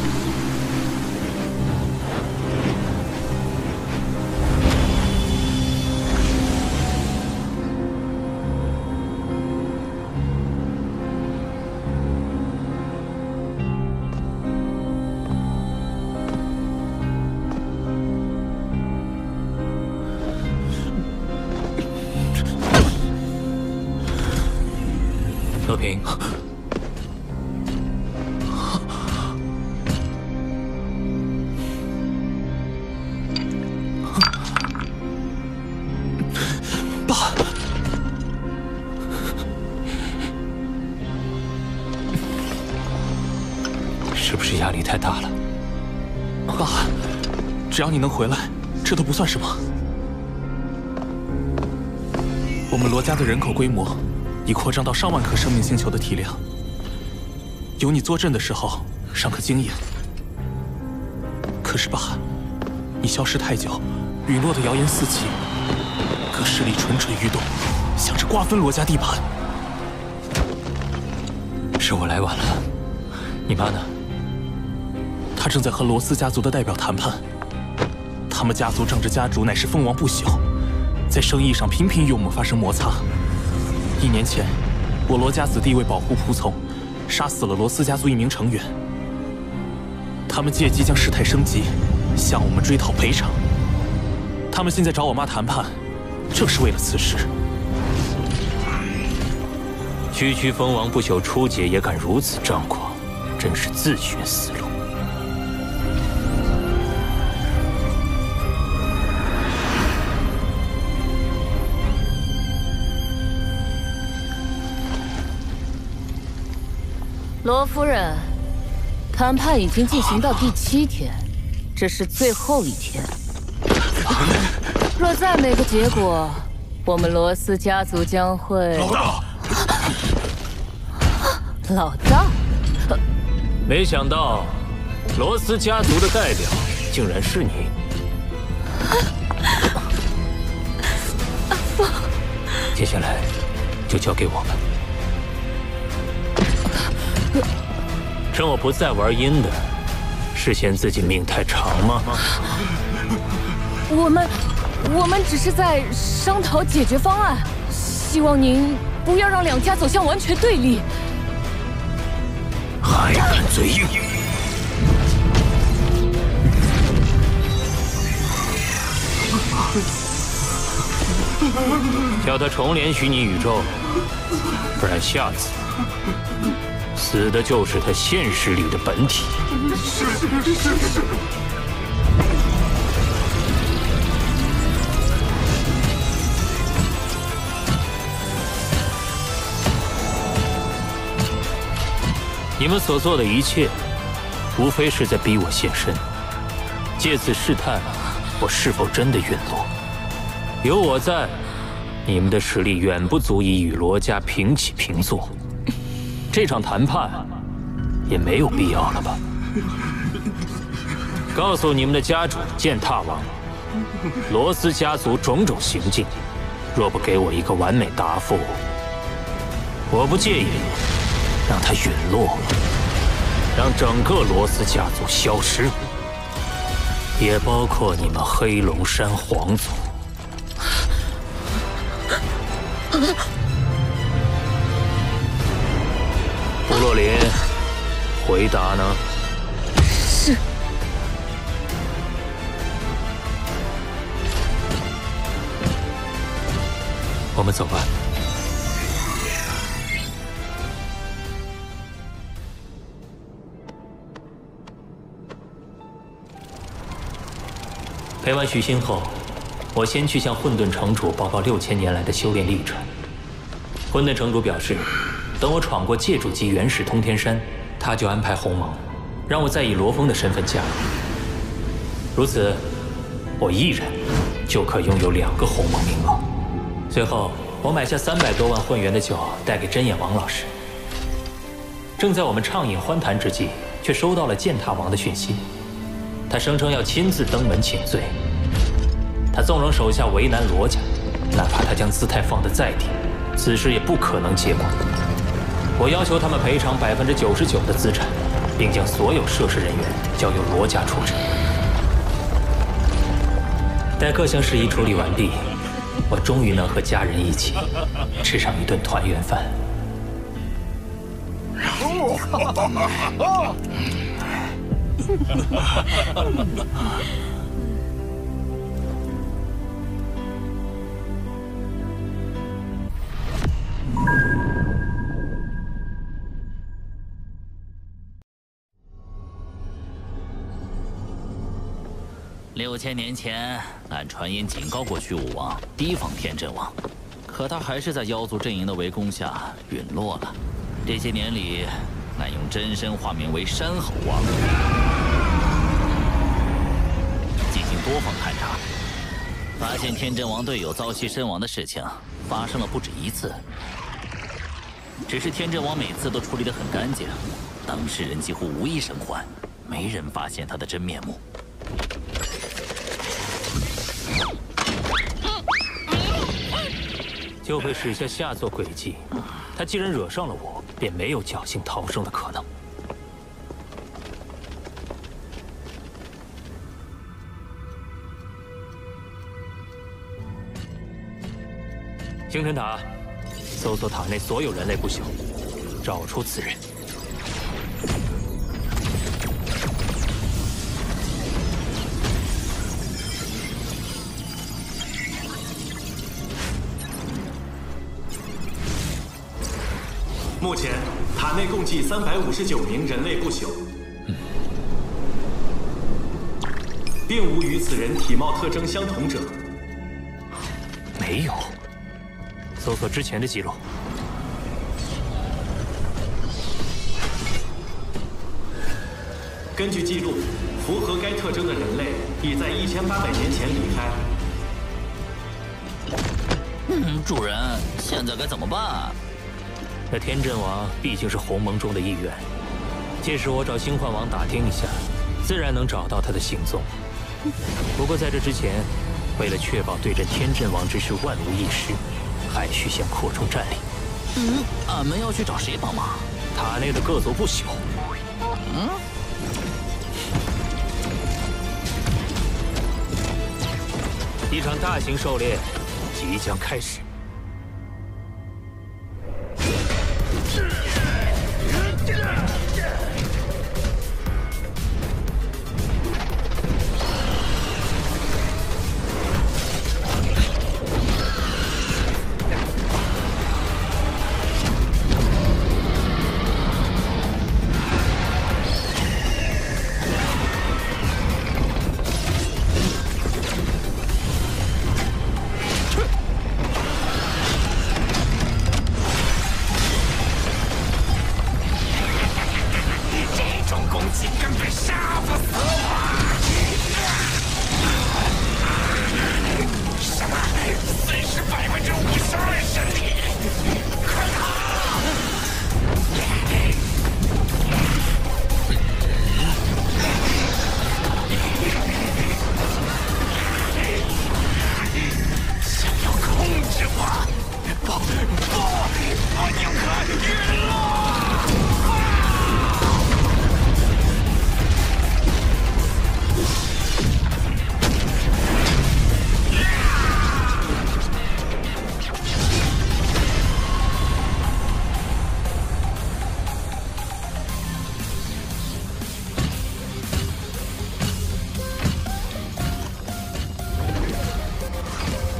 和平，爸，是不是压力太大了？爸，只要你能回来，这都不算什么。我们罗家的人口规模已扩张到上万颗生命星球的体量，有你坐镇的时候尚可惊艳。可是爸，你消失太久，陨落的谣言四起，各势力蠢蠢欲动，想着瓜分罗家地盘。是我来晚了，你妈呢？她正在和罗斯家族的代表谈判。他们家族仗着家主乃是凤王不朽，在生意上频频与我们发生摩擦。1年前，我罗家子弟为保护仆从，杀死了罗斯家族1名成员。他们借机将事态升级，向我们追讨赔偿。他们现在找我妈谈判，正是为了此事。区蜂王不朽初阶也敢如此张狂，真是自寻死路。罗夫人，谈判已经进行到第7天，这是最后一天。若再没个结果，我们罗斯家族将会……老大，老大，没想到罗斯家族的代表竟然是你。接下来就交给我们。趁我不再玩阴的，是嫌自己命太长吗？我们只是在商讨解决方案，希望您不要让两家走向完全对立。还敢嘴硬！叫他重连虚拟宇宙，不然下次死的就是他现实里的本体。是。你们所做的一切，无非是在逼我现身，借此试探我是否真的陨落。有我在，你们的实力远不足以与罗家平起平坐，这场谈判也没有必要了吧？告诉你们的家主践踏王，罗斯家族种种行径，若不给我一个完美答复，我不介意让他陨落，让整个罗斯家族消失，也包括你们黑龙山皇族。布洛林，回答呢？是。我们走吧。陪完许昕后，我先去向混沌城主报告6000年来的修炼历程。混沌城主表示，等我闯过界主级原始通天山，他就安排鸿蒙，让我再以罗峰的身份加入。如此，我一人就可拥有2个鸿蒙名额。最后，我买下300多万混元的酒，带给针眼王老师。正在我们畅饮欢谈之际，却收到了践踏王的讯息。他声称要亲自登门请罪。他纵容手下为难罗家，哪怕他将姿态放得再低，此事也不可能结果。我要求他们赔偿99%的资产，并将所有涉事人员交由罗家处置。待各项事宜处理完毕，我终于能和家人一起吃上一顿团圆饭。6000年前，俺传音警告过虚武王提防天阵王，可他还是在妖族阵营的围攻下陨落了。这些年里，俺用真身化名为山猴王，进行多方探查，发现天阵王队友遭袭身亡的事情发生了不止1次。只是天阵王每次都处理得很干净，当事人几乎无一生还，没人发现他的真面目。就会使下下作诡计。他既然惹上了我，便没有侥幸逃生的可能。星辰塔，搜索塔内所有人类不朽，找出此人。目前塔内共计359名人类不朽，并无与此人体貌特征相同者。没有。搜索之前的记录。根据记录，符合该特征的人类已在1800年前离开。主人，现在该怎么办？那天阵王毕竟是鸿蒙中的一员，届时我找星幻王打听一下，自然能找到他的行踪。不过在这之前，为了确保对阵天阵王之事万无一失，还需先扩充战力。俺们要去找谁帮忙？塔内的各族不朽。一场大型狩猎即将开始。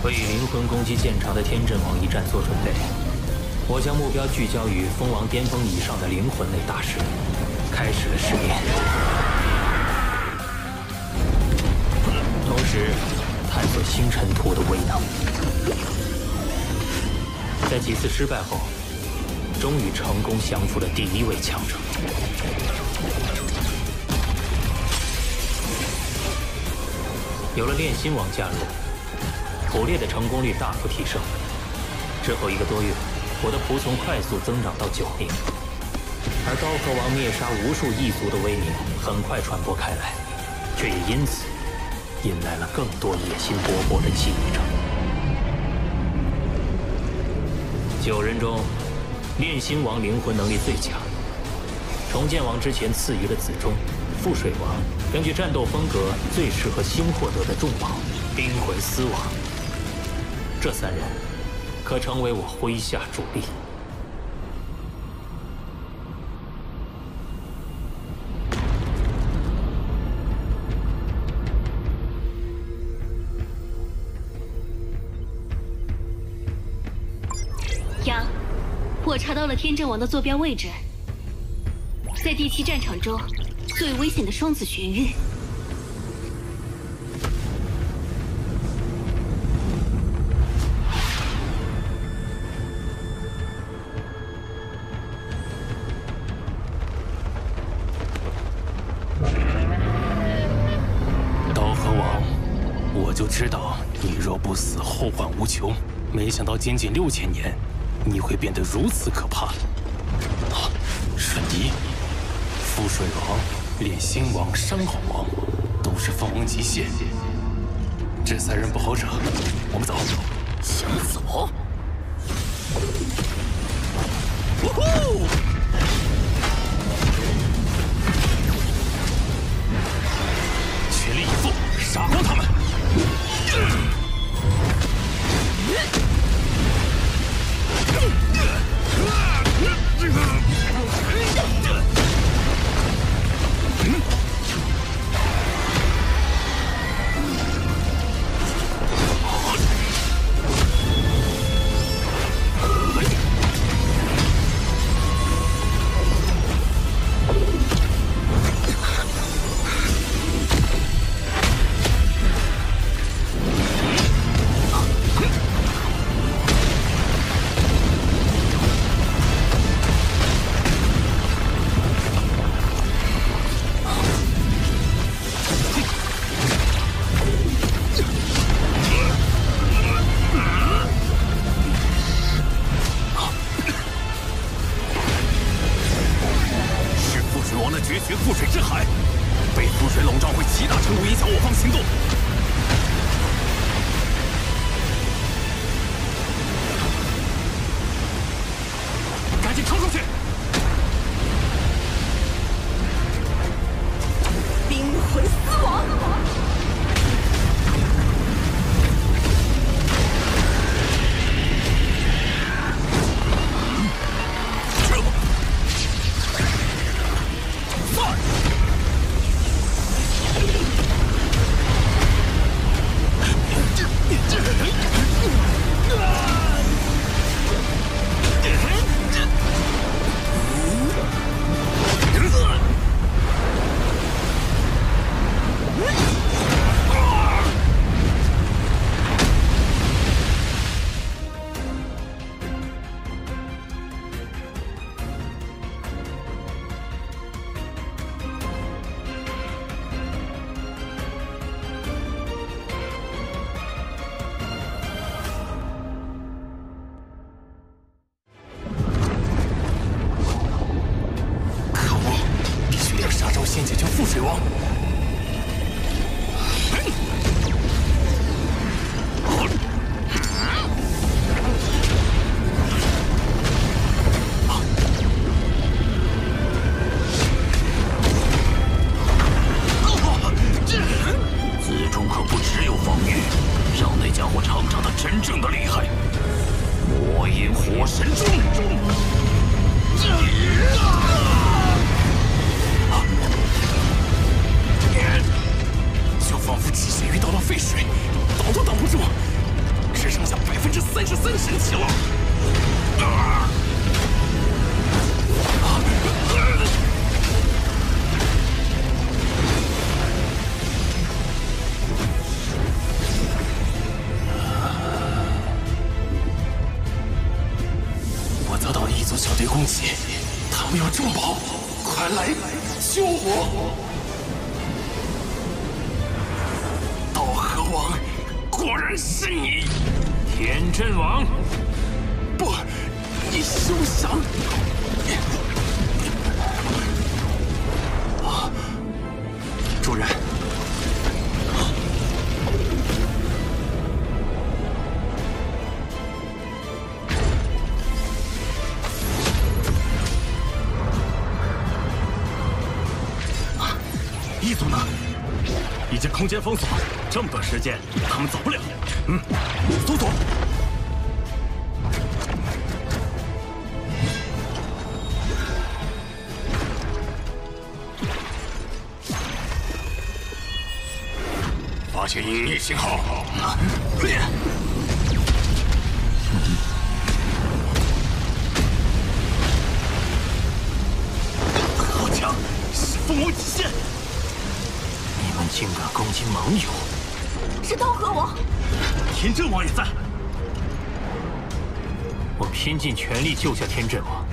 为以灵魂攻击见长的天阵王一战做准备，我将目标聚焦于封王巅峰以上的灵魂类大师，开始了试炼。同时，探索星辰图的威能。在几次失败后，终于成功降服了第一位强者。有了炼心王加入，捕猎的成功率大幅提升。之后1个多月，我的仆从快速增长到9名，而刀河王灭杀无数异族的威名很快传播开来，却也因此引来了更多野心勃勃的觊觎者。9人中，炼心王灵魂能力最强，重建王之前赐予了子忠、覆水王根据战斗风格最适合新获得的众宝冰魂司王。这3人可成为我麾下主力。杨，我查到了天阵王的坐标位置，在第7战场中最危险的双子玄域。就知道你若不死，后患无穷。没想到仅仅6000年，你会变得如此可怕。瞬移、覆水王、炼心王、山海王，都是凤凰极限。这3人不好惹，我们走。想走？呜呼！全力以赴，杀光他们！中可不只有防御，让那家伙尝尝他真正的厉害。魔焰火神钟，就仿佛机械遇到了废水，挡都挡不住，只剩下33%神器了。我得到了一组小队攻击，他们有重宝，快来救我！道和王，果然是你，天阵王！不，你休想！主人。一组呢？已经空间封锁，这么短时间，他们走不了。搜索。发现隐匿信号。好强，是凤凰极限！你们竟敢攻击盟友！是刀河王，天阵王也在。我拼尽全力救下天阵王，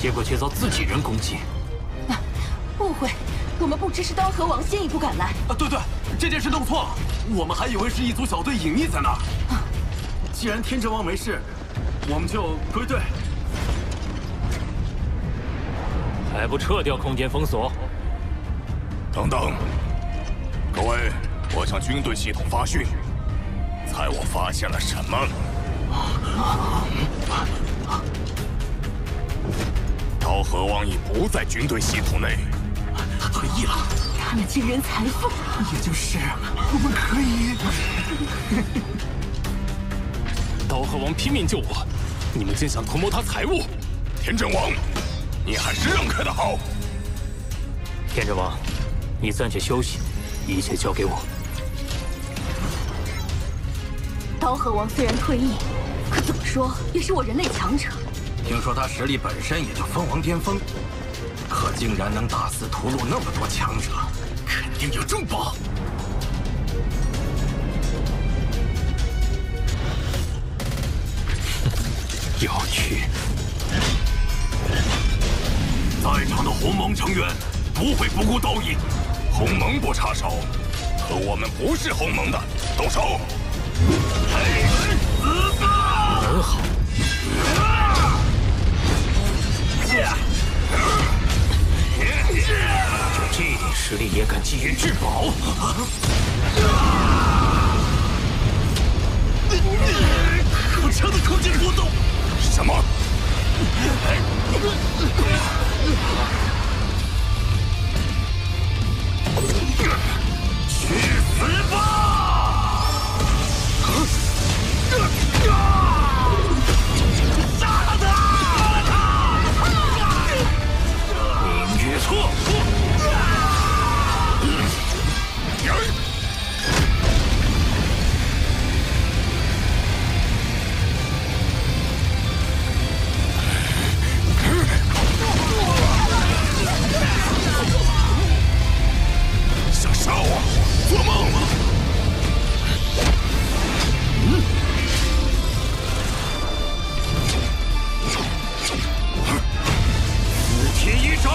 结果却遭自己人攻击。误会，我们不支持刀河王先一步赶来。对，这件事弄错了，我们还以为是一组小队隐匿在那儿。既然天阵王没事，我们就归队。还不撤掉空间封锁？等等，各位，我向军队系统发讯，猜我发现了什么？刀河王已不在军队系统内，他退役了。他们惊人财富，也就是我们可以。刀河王拼命救我，你们竟想图谋他财物？天阵王，你还是让开的好。天阵王，你暂且休息，一切交给我。刀河王虽然退役，可怎么说也是我人类强者。听说他实力本身也就凤凰巅峰，可竟然能大肆屠戮那么多强者，肯定有重宝。有趣。在场的鸿蒙成员不会不顾道义，鸿蒙不插手，可我们不是鸿蒙的，动手！死吧！很好。就这点实力也敢觊觎至宝？好强的空间波动！什么？去死吧！杀了他！明月错。想杀我？做梦吗？四天一掌！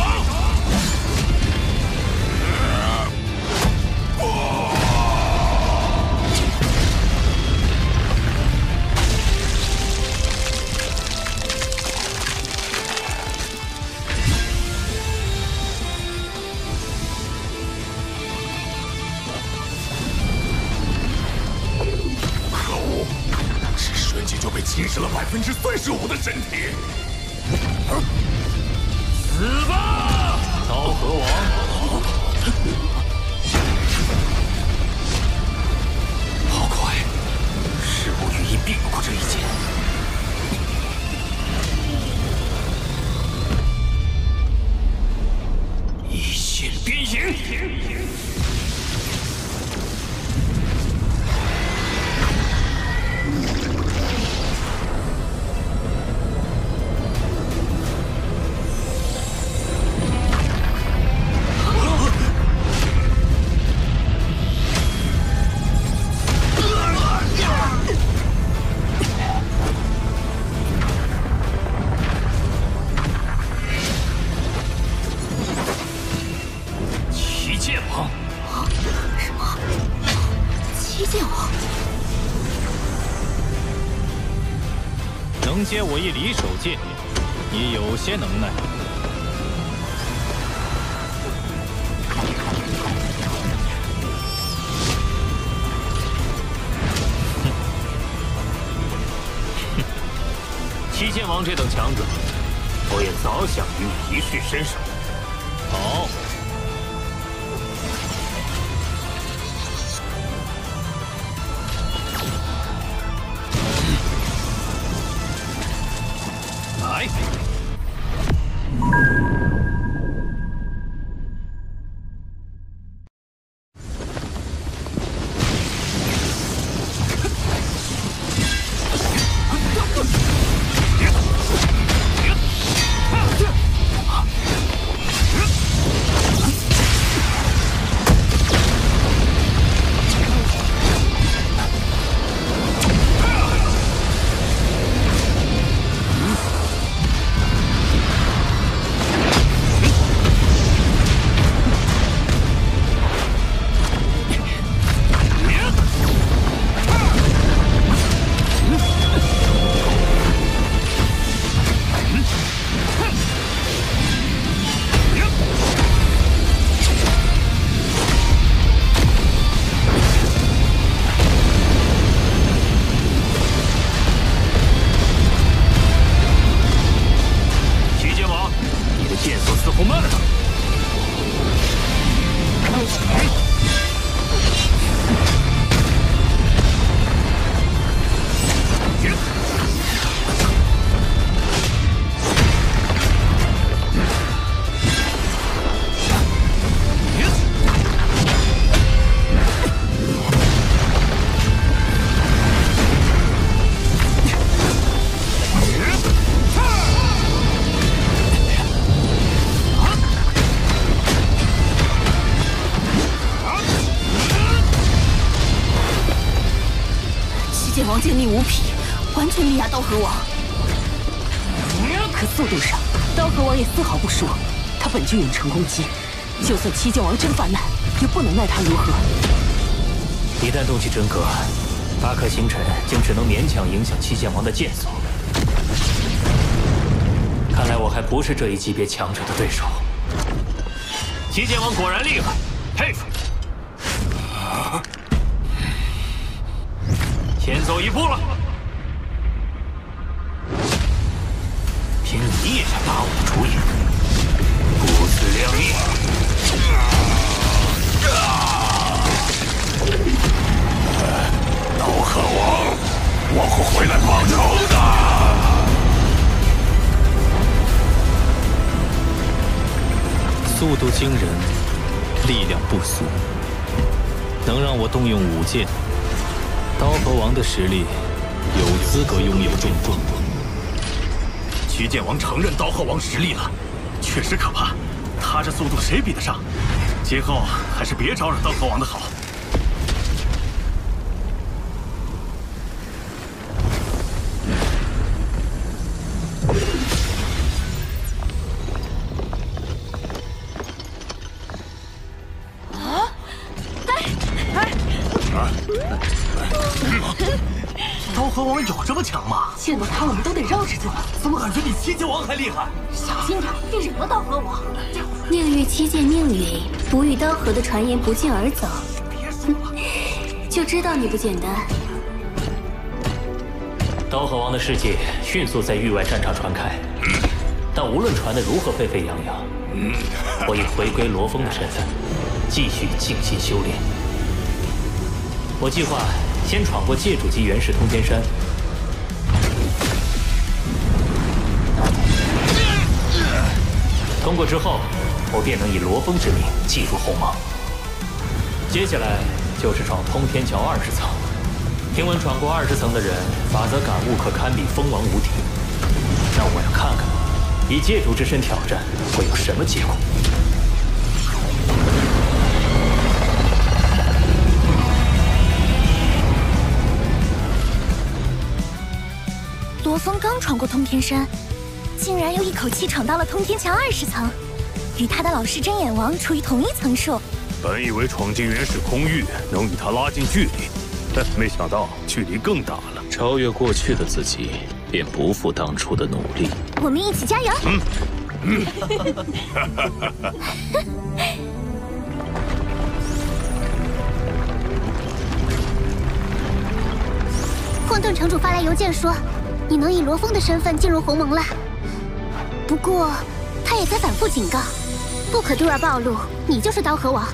可恶！这瞬间就被侵蚀了35%的身体。死吧，刀河王！七剑王能接我一离手剑，也有些能耐。七剑王这等强者，我也早想与你一试身手。好。 来！王剑力无匹，完全力压刀河王。可速度上，刀河王也丝毫不输。他本就远程攻击，就算七剑王真犯难，也不能奈他如何。一旦动起真格，8颗星辰竟只能勉强影响七剑王的剑速。看来我还不是这一级别强者的对手。七剑王果然厉害，佩服。 先走一步了，凭你也想打我的主意，不自量力！刀河王，我会回来报仇的。速度惊人，力量不俗，能让我动用武剑。 刀河王的实力，有资格拥有重装。七剑王承认刀河王实力了，确实可怕。他这速度谁比得上？今后还是别招惹刀河王的好。刀河王有这么强吗？见到他，我们都得绕着走。怎么感觉比七剑王还厉害？小心点，别惹了刀河王。宁遇七剑命运，不遇刀河的传言不胫而走。就知道你不简单。刀河王的事迹迅速在域外战场传开，但无论传得如何沸沸扬扬，我以回归罗峰的身份，继续静心修炼。我计划先闯过界主级元石通天山，通过之后，我便能以罗峰之名进入鸿蒙。接下来就是闯通天桥20层。听闻闯过20层的人，法则感悟可堪比封王无敌。那我要看看，以界主之身挑战会有什么结果。罗峰刚闯过通天山，竟然又一口气闯到了通天桥20层，与他的老师真眼王处于同一层数。本以为闯进原始空域能与他拉近距离，没想到距离更大了。超越过去的自己，便不负当初的努力。我们一起加油！混沌城主发来邮件说，你能以罗峰的身份进入鸿蒙了。不过，他也在反复警告，不可对外暴露你就是刀河王。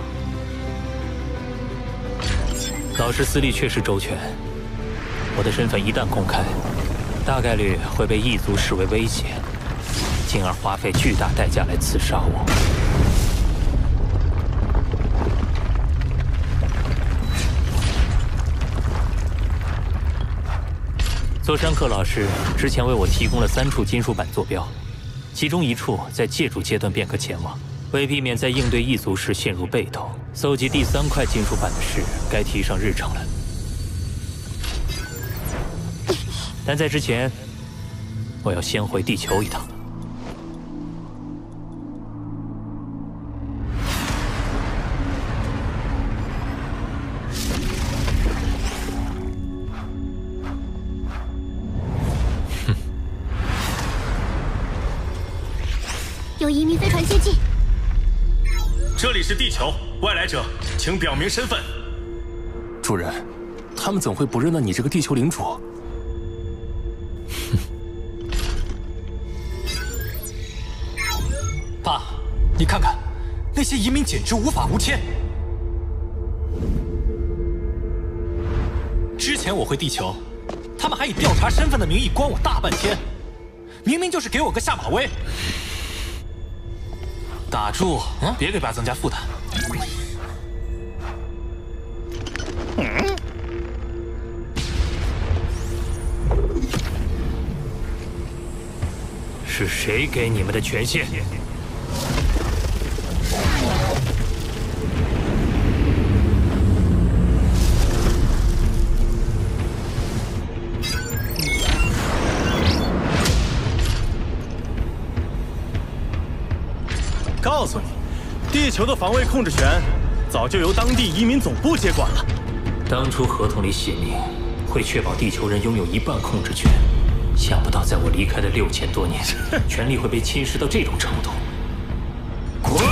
老师思虑确实周全，我的身份一旦公开，大概率会被异族视为威胁，进而花费巨大代价来刺杀我。座山客老师之前为我提供了3处金属板坐标，其中1处在借助阶段便可前往。为避免在应对异族时陷入被动，搜集第3块金属板的事该提上日程了。但在之前，我要先回地球一趟。有移民飞船接近。这里是地球，外来者，请表明身份。主人，他们怎会不认得你这个地球领主？爸，你看看，那些移民简直无法无天。之前我回地球，他们还以调查身份的名义关我大半天，明明就是给我个下马威。打住，别给爸增加负担。是谁给你们的权限？告诉你，地球的防卫控制权早就由当地移民总部接管了。当初合同里写明会确保地球人拥有1半控制权，想不到在我离开的6000多年，权力会被侵蚀到这种程度。滚！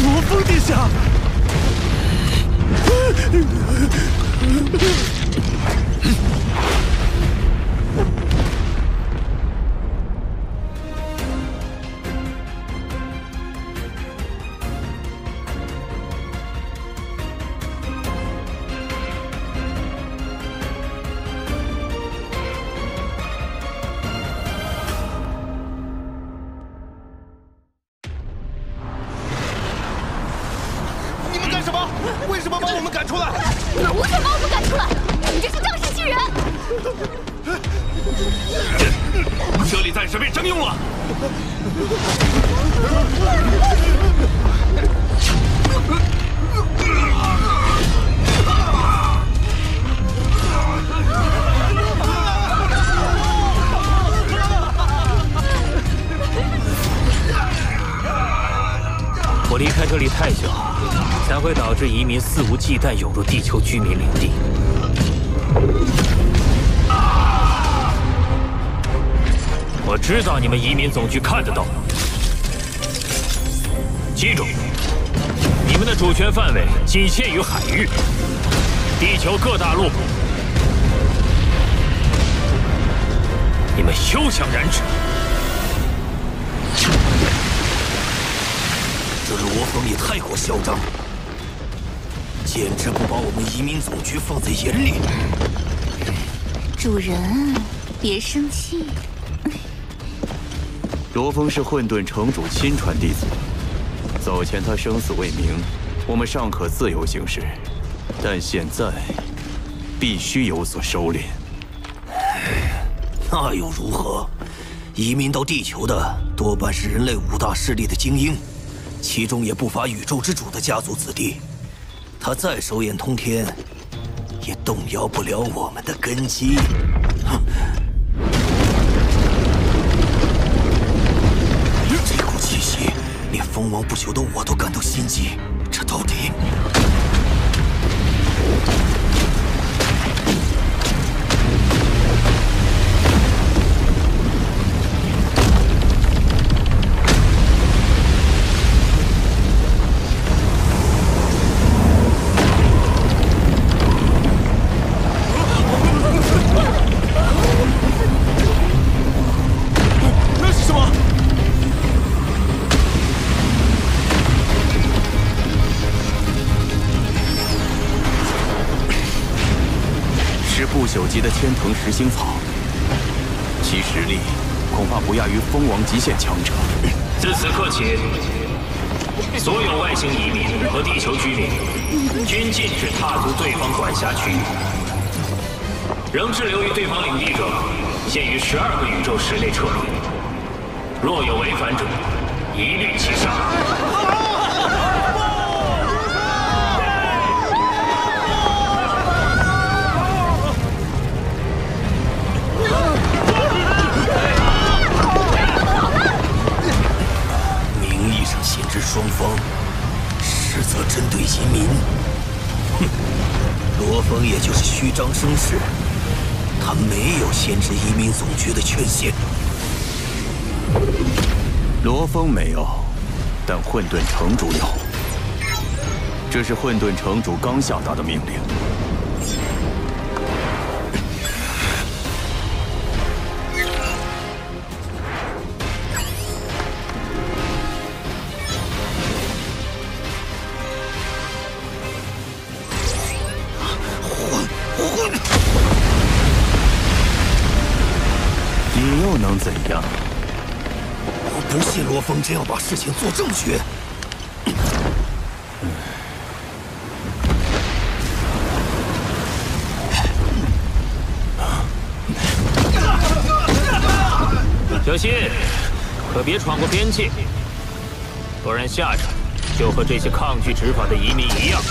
罗峰殿下，为什么把我们赶出来？你们无权把我们赶出来！你这是仗势欺人！这里暂时被征用了。我离开这里太久，才会导致移民肆无忌惮涌入地球居民领地。我知道你们移民总局看得到，记住，你们的主权范围仅限于海域，地球各大陆，你们休想染指。这罗峰也太过嚣张，简直不把我们移民总局放在眼里。主人，别生气。罗峰是混沌城主亲传弟子，早前他生死未明，我们尚可自由行事，但现在必须有所收敛。那又如何？移民到地球的多半是人类5大势力的精英。其中也不乏宇宙之主的家族子弟，他再手眼通天，也动摇不了我们的根基。哼！这股气息，连封王不朽的我都感到心悸。这到底……不朽级的千藤石星草，其实力恐怕不亚于封王极限强者。自此刻起，所有外星移民和地球居民均禁止踏足对方管辖区域，仍滞留于对方领地者，限于12个宇宙时内撤离。若有违反者，一律击杀。限制双方，实则针对移民。哼，罗峰也就是虚张声势，他没有限制移民总局的权限。罗峰没有，但混沌城主有。这是混沌城主刚下达的命令。你又能怎样？我不信罗峰真要把事情做正确。小心，可别闯过边界，不然下场就和这些抗拒执法的移民一样。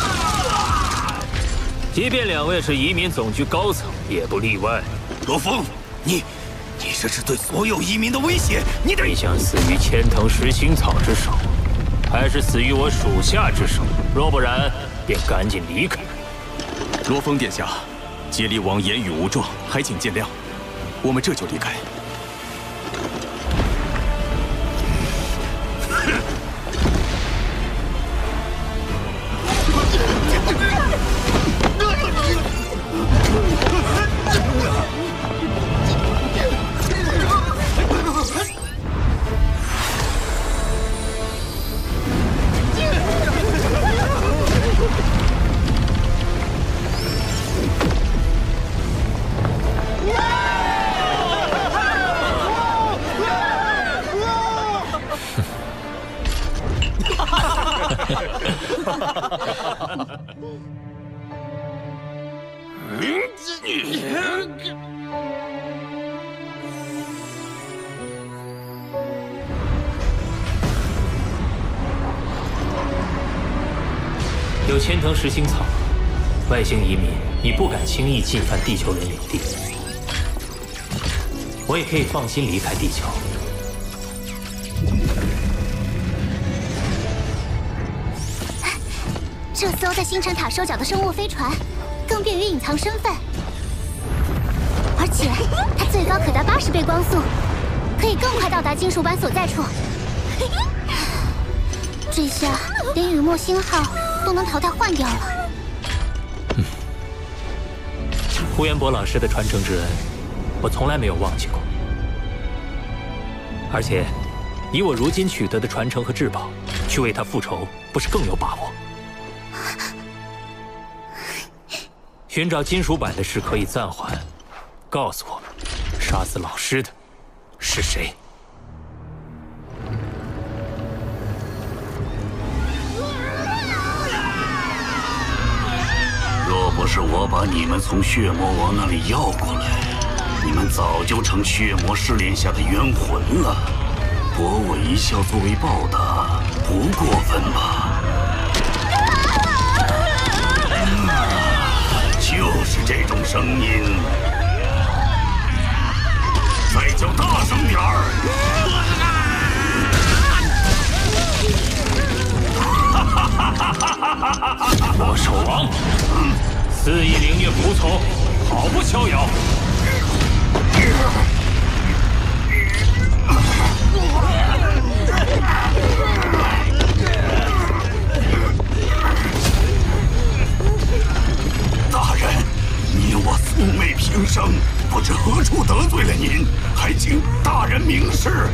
即便2位是移民总局高层，也不例外。罗峰，你这是对所有移民的威胁，你得……你想死于千藤石星草之手，还是死于我属下之手？若不然，便赶紧离开。罗峰殿下，接力王言语无状，还请见谅。我们这就离开。有千藤石星草，外星移民你不敢轻易进犯地球人领地，我也可以放心离开地球。这艘在星辰塔收缴的生物飞船，更便于隐藏身份，而且它最高可达80倍光速，可以更快到达金属板所在处。这下连雨墨星号都能淘汰换掉了。胡彦博老师的传承之恩，我从来没有忘记过。而且，以我如今取得的传承和至宝，去为他复仇，不是更有把握？寻找金属板的事可以暂缓，告诉我，杀死老师的是谁？若不是我把你们从血魔王那里要过来，你们早就成血魔试炼下的冤魂了。博我一笑作为报答，不过分吧？声音，再叫大声点儿！我守王，肆意凌虐仆从，毫不逍遥。大人，你我素昧平生，不知何处得罪了您，还请大人明示。